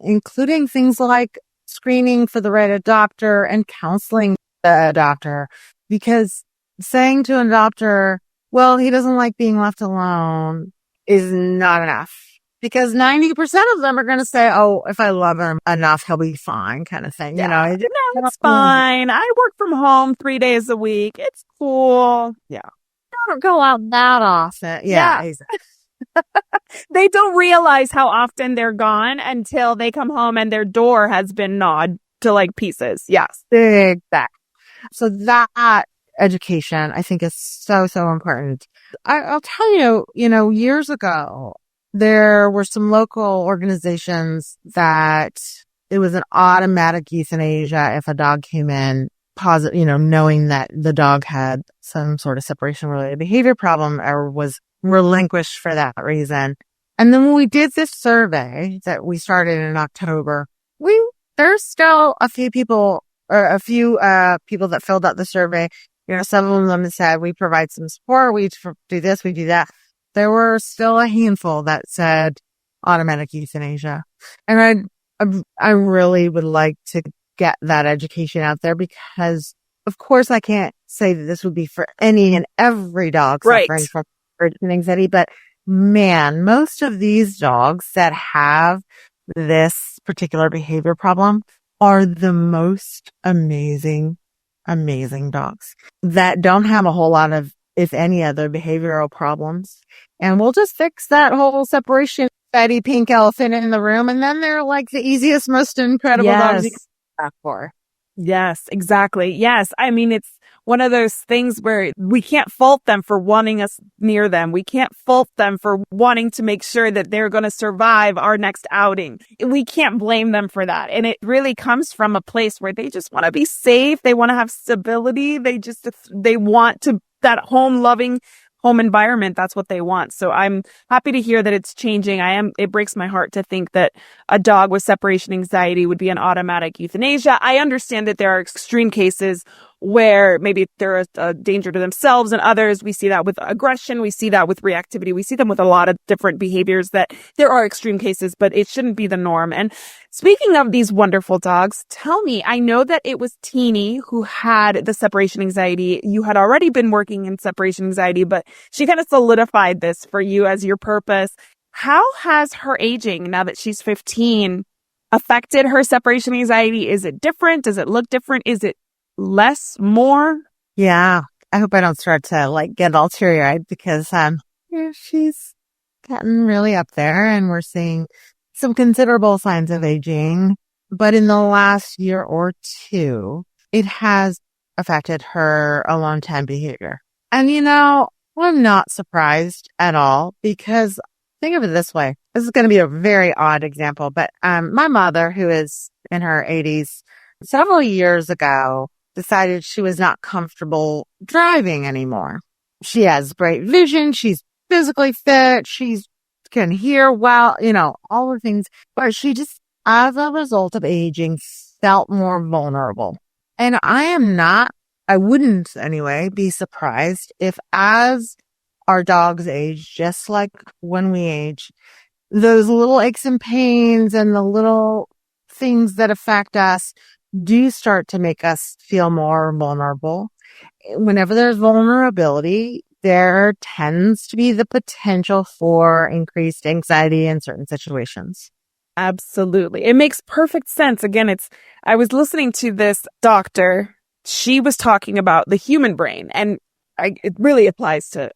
[SPEAKER 4] including things like screening for the right adopter and counseling the adopter. Because saying to an adopter, well, he doesn't like being left alone is not enough. Because 90% of them are going to say, oh, if I love him enough, he'll be fine, kind of thing.
[SPEAKER 2] Yeah. You know, no, it's fine. I work from home 3 days a week. It's cool. Yeah.
[SPEAKER 4] Don't go out that often. Yeah. Exactly.
[SPEAKER 2] They don't realize how often they're gone until they come home and their door has been gnawed to like pieces. Yes.
[SPEAKER 4] Exactly. So that education, I think, is so, so important. I'll tell you, years ago, there were some local organizations that it was an automatic euthanasia if a dog came in positive, knowing that the dog had some sort of separation-related behavior problem or was relinquished for that reason. And then when we did this survey that we started in October, there's still a few people that filled out the survey. Some of them said we provide some support, we do this, we do that. There were still a handful that said automatic euthanasia. And I really would like to get that education out there because, of course, I can't say that this would be for any and every dog suffering from separation anxiety, but man, most of these dogs that have this particular behavior problem are the most amazing dogs that don't have a whole lot of, if any, other behavioral problems. And we'll just fix that whole separation fatty pink elephant in the room. And then they're like the easiest, most incredible dogs you can ask for.
[SPEAKER 2] Yes, exactly. Yes. I mean, it's one of those things where we can't fault them for wanting us near them. We can't fault them for wanting to make sure that they're going to survive our next outing. We can't blame them for that. And it really comes from a place where they just want to be safe. They want to have stability. They want that home-loving home environment. That's what they want. So I'm happy to hear that it's changing. It breaks my heart to think that a dog with separation anxiety would be an automatic euthanasia. I understand that there are extreme cases where maybe they're a danger to themselves and others. We see that with aggression. We see that with reactivity. We see them with a lot of different behaviors that there are extreme cases, but it shouldn't be the norm. And speaking of these wonderful dogs, tell me, I know that it was Teeny who had the separation anxiety. You had already been working in separation anxiety, but she kind of solidified this for you as your purpose. How has her aging, now that she's 15, affected her separation anxiety? Is it different? Does it look different? Is it less, more?
[SPEAKER 4] Yeah. I hope I don't start to get all teary-eyed because she's gotten really up there and we're seeing some considerable signs of aging. But in the last year or two, it has affected her alone time behavior. And I'm not surprised at all because think of it this way. This is going to be a very odd example, but my mother, who is in her 80s, several years ago, decided she was not comfortable driving anymore. She has great vision. She's physically fit. She can hear well, all the things. But she just, as a result of aging, felt more vulnerable. And I wouldn't anyway be surprised if as our dogs age, just like when we age, those little aches and pains and the little things that affect us do start to make us feel more vulnerable. Whenever there's vulnerability, there tends to be the potential for increased anxiety in certain situations.
[SPEAKER 2] Absolutely. It makes perfect sense. Again, I was listening to this doctor. She was talking about the human brain, and it really applies to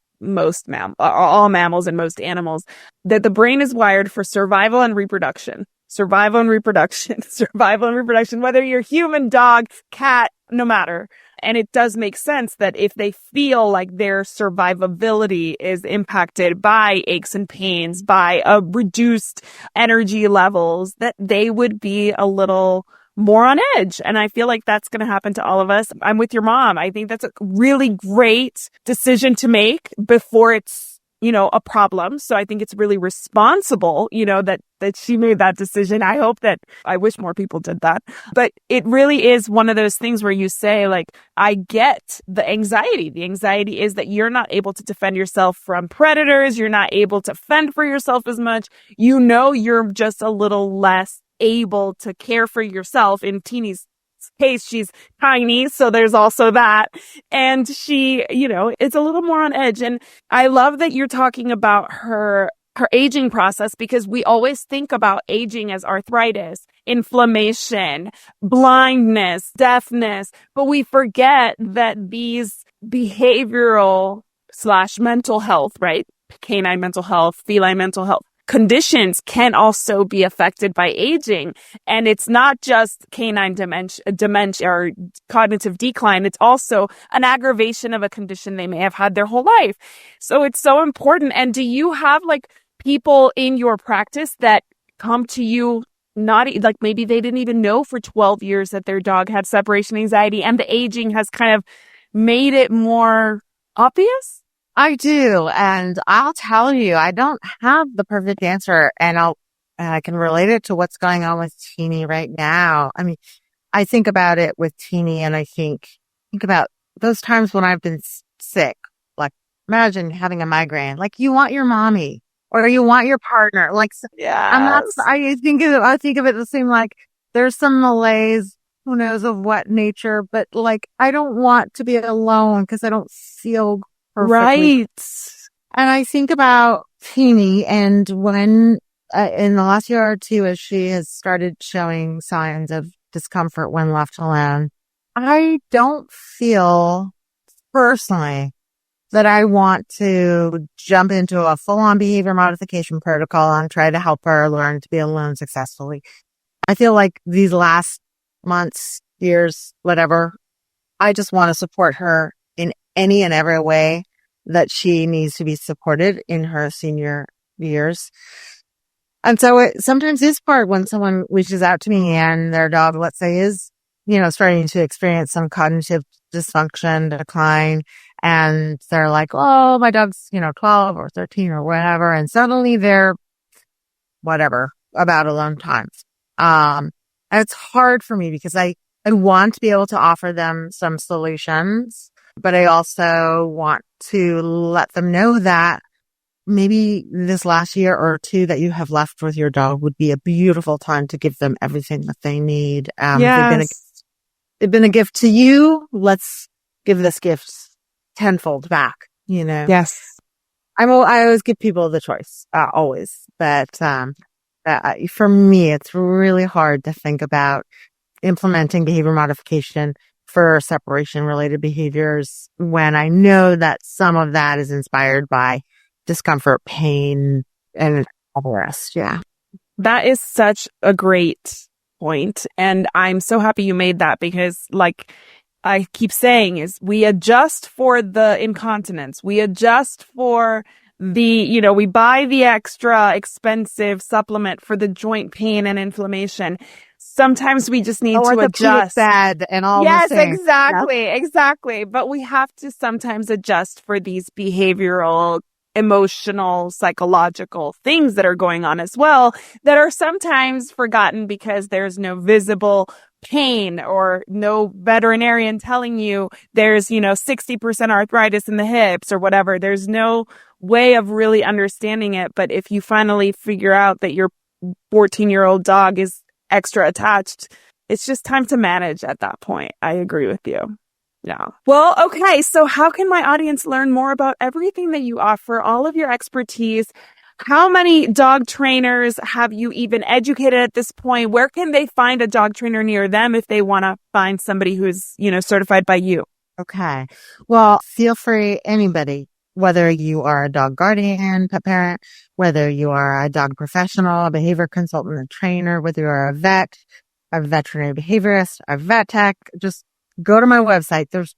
[SPEAKER 2] all mammals and most animals, that the brain is wired for survival and reproduction. Survival and reproduction, survival and reproduction, whether you're human, dog, cat, no matter. And it does make sense that if they feel like their survivability is impacted by aches and pains, by reduced energy levels, that they would be a little more on edge. And I feel like that's going to happen to all of us. I'm with your mom. I think that's a really great decision to make before it's, a problem. So I think it's really responsible, that she made that decision. I wish more people did that. But it really is one of those things where you say, like, I get the anxiety. The anxiety is that you're not able to defend yourself from predators. You're not able to fend for yourself as much. You're just a little less able to care for yourself. In Teeny's case, she's tiny, so there's also that. And she, it's a little more on edge. And I love that you're talking about her aging process, because we always think about aging as arthritis, inflammation, blindness, deafness, but we forget that these behavioral / mental health, right? Canine mental health, feline mental health conditions can also be affected by aging. And it's not just canine dementia or cognitive decline. It's also an aggravation of a condition they may have had their whole life. So it's so important. And do you have people in your practice that come to you, not maybe they didn't even know for 12 years that their dog had separation anxiety, and the aging has kind of made it more obvious?
[SPEAKER 4] I do. And I'll tell you, I don't have the perfect answer, and I can relate it to what's going on with Teeny right now. I mean, I think about it with Teeny, and I think about those times when I've been sick. Like, imagine having a migraine. Like, you want your mommy or you want your partner.
[SPEAKER 2] Yeah.
[SPEAKER 4] I think of it the same, like, there's some malaise, who knows of what nature, but I don't want to be alone because I don't feel perfectly.
[SPEAKER 2] Right.
[SPEAKER 4] And I think about Teeny, and when in the last year or two, as she has started showing signs of discomfort when left alone, I don't feel personally that I want to jump into a full-on behavior modification protocol and try to help her learn to be alone successfully. I feel like these last months, years, whatever, I just want to support her in any and every way that she needs to be supported in her senior years. And so it sometimes is hard when someone reaches out to me and their dog, let's say, is, starting to experience some cognitive dysfunction, decline, and they're like, oh, my dog's, 12 or 13 or whatever. And suddenly they're whatever about alone times. And it's hard for me because I want to be able to offer them some solutions, but I also want to let them know that maybe this last year or two that you have left with your dog would be a beautiful time to give them everything that they need.
[SPEAKER 2] Yes.
[SPEAKER 4] They've been a gift to you. Let's give this gift tenfold back,
[SPEAKER 2] Yes.
[SPEAKER 4] I always give people the choice, always. But for me, it's really hard to think about implementing behavior modification for separation-related behaviors when I know that some of that is inspired by discomfort, pain, and all the rest. Yeah.
[SPEAKER 2] That is such a great point. And I'm so happy you made that, because I keep saying is we adjust for the incontinence. We adjust for the, we buy the extra expensive supplement for the joint pain and inflammation. Sometimes we just need to adjust.
[SPEAKER 4] Bed and all
[SPEAKER 2] yes,
[SPEAKER 4] the things.
[SPEAKER 2] exactly. But we have to sometimes adjust for these behavioral, emotional, psychological things that are going on as well, that are sometimes forgotten because there's no visible pain or no veterinarian telling you there's, 60% arthritis in the hips or whatever. There's no way of really understanding it. But if you finally figure out that your 14-year-old dog is extra attached It's just time to manage at that point. I agree with you. Yeah. Well, okay. So how can my audience learn more about everything that you offer, all of your expertise? How many dog trainers have you even educated at this point? Where can they find a dog trainer near them if they want to find somebody who's, certified by you?
[SPEAKER 4] Okay. Well, feel free, anybody, whether you are a dog guardian, pet parent, whether you are a dog professional, a behavior consultant, a trainer, whether you're a vet, a veterinary behaviorist, a vet tech, just go to my website. There's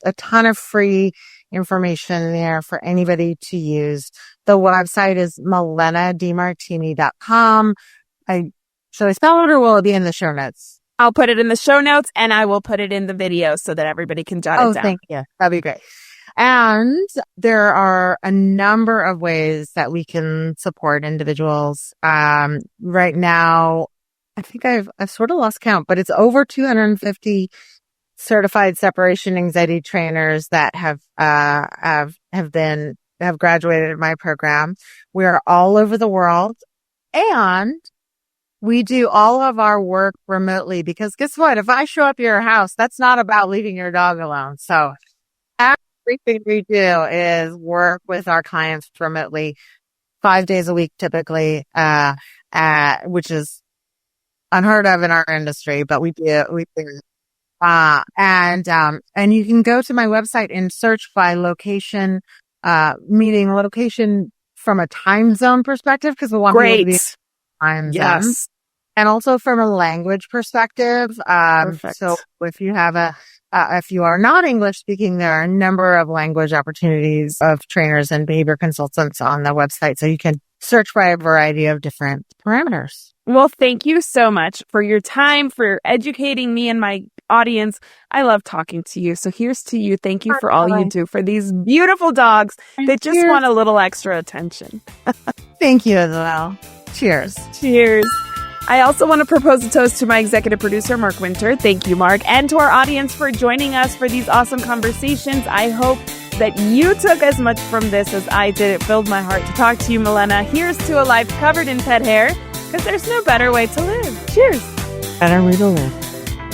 [SPEAKER 4] a ton of free information there for anybody to use. The website is DeMartini.com. Should I spell it or will it be in the show notes?
[SPEAKER 2] I'll put it in the show notes and I will put it in the video so that everybody can jot it down.
[SPEAKER 4] Thank you. That'd be great. And there are a number of ways that we can support individuals. Right now, I think I've sort of lost count, but it's over 250 certified separation anxiety trainers that have graduated my program. We are all over the world, and we do all of our work remotely because guess what? If I show up at your house, that's not about leaving your dog alone. So everything we do is work with our clients remotely 5 days a week, typically, which is unheard of in our industry, but we do. And you can go to my website and search by location, meaning location from a time zone perspective, because we want people to be time zones. And also from a language perspective. So if you have if you are not English speaking, there are a number of language opportunities of trainers and behavior consultants on the website. So you can search by a variety of different parameters.
[SPEAKER 2] Well, thank you so much for your time, for educating me and my audience. I love talking to you. So here's to you. Thank you for all you do for these beautiful dogs that just want a little extra attention.
[SPEAKER 4] Thank you as well. Cheers.
[SPEAKER 2] Cheers. I also want to propose a toast to my executive producer, Mark Winter. Thank you, Mark. And to our audience for joining us for these awesome conversations. I hope that you took as much from this as I did. It filled my heart to talk to you, Malena. Here's to a life covered in pet hair, because there's no better way to live. Cheers.
[SPEAKER 4] Better way to live.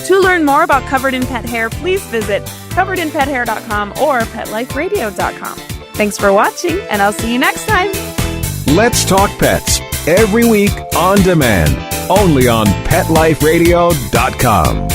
[SPEAKER 2] To learn more about Covered in Pet Hair, please visit coveredinpethair.com or petliferadio.com. Thanks for watching, and I'll see you next time.
[SPEAKER 3] Let's Talk Pets, every week on demand, only on PetLifeRadio.com.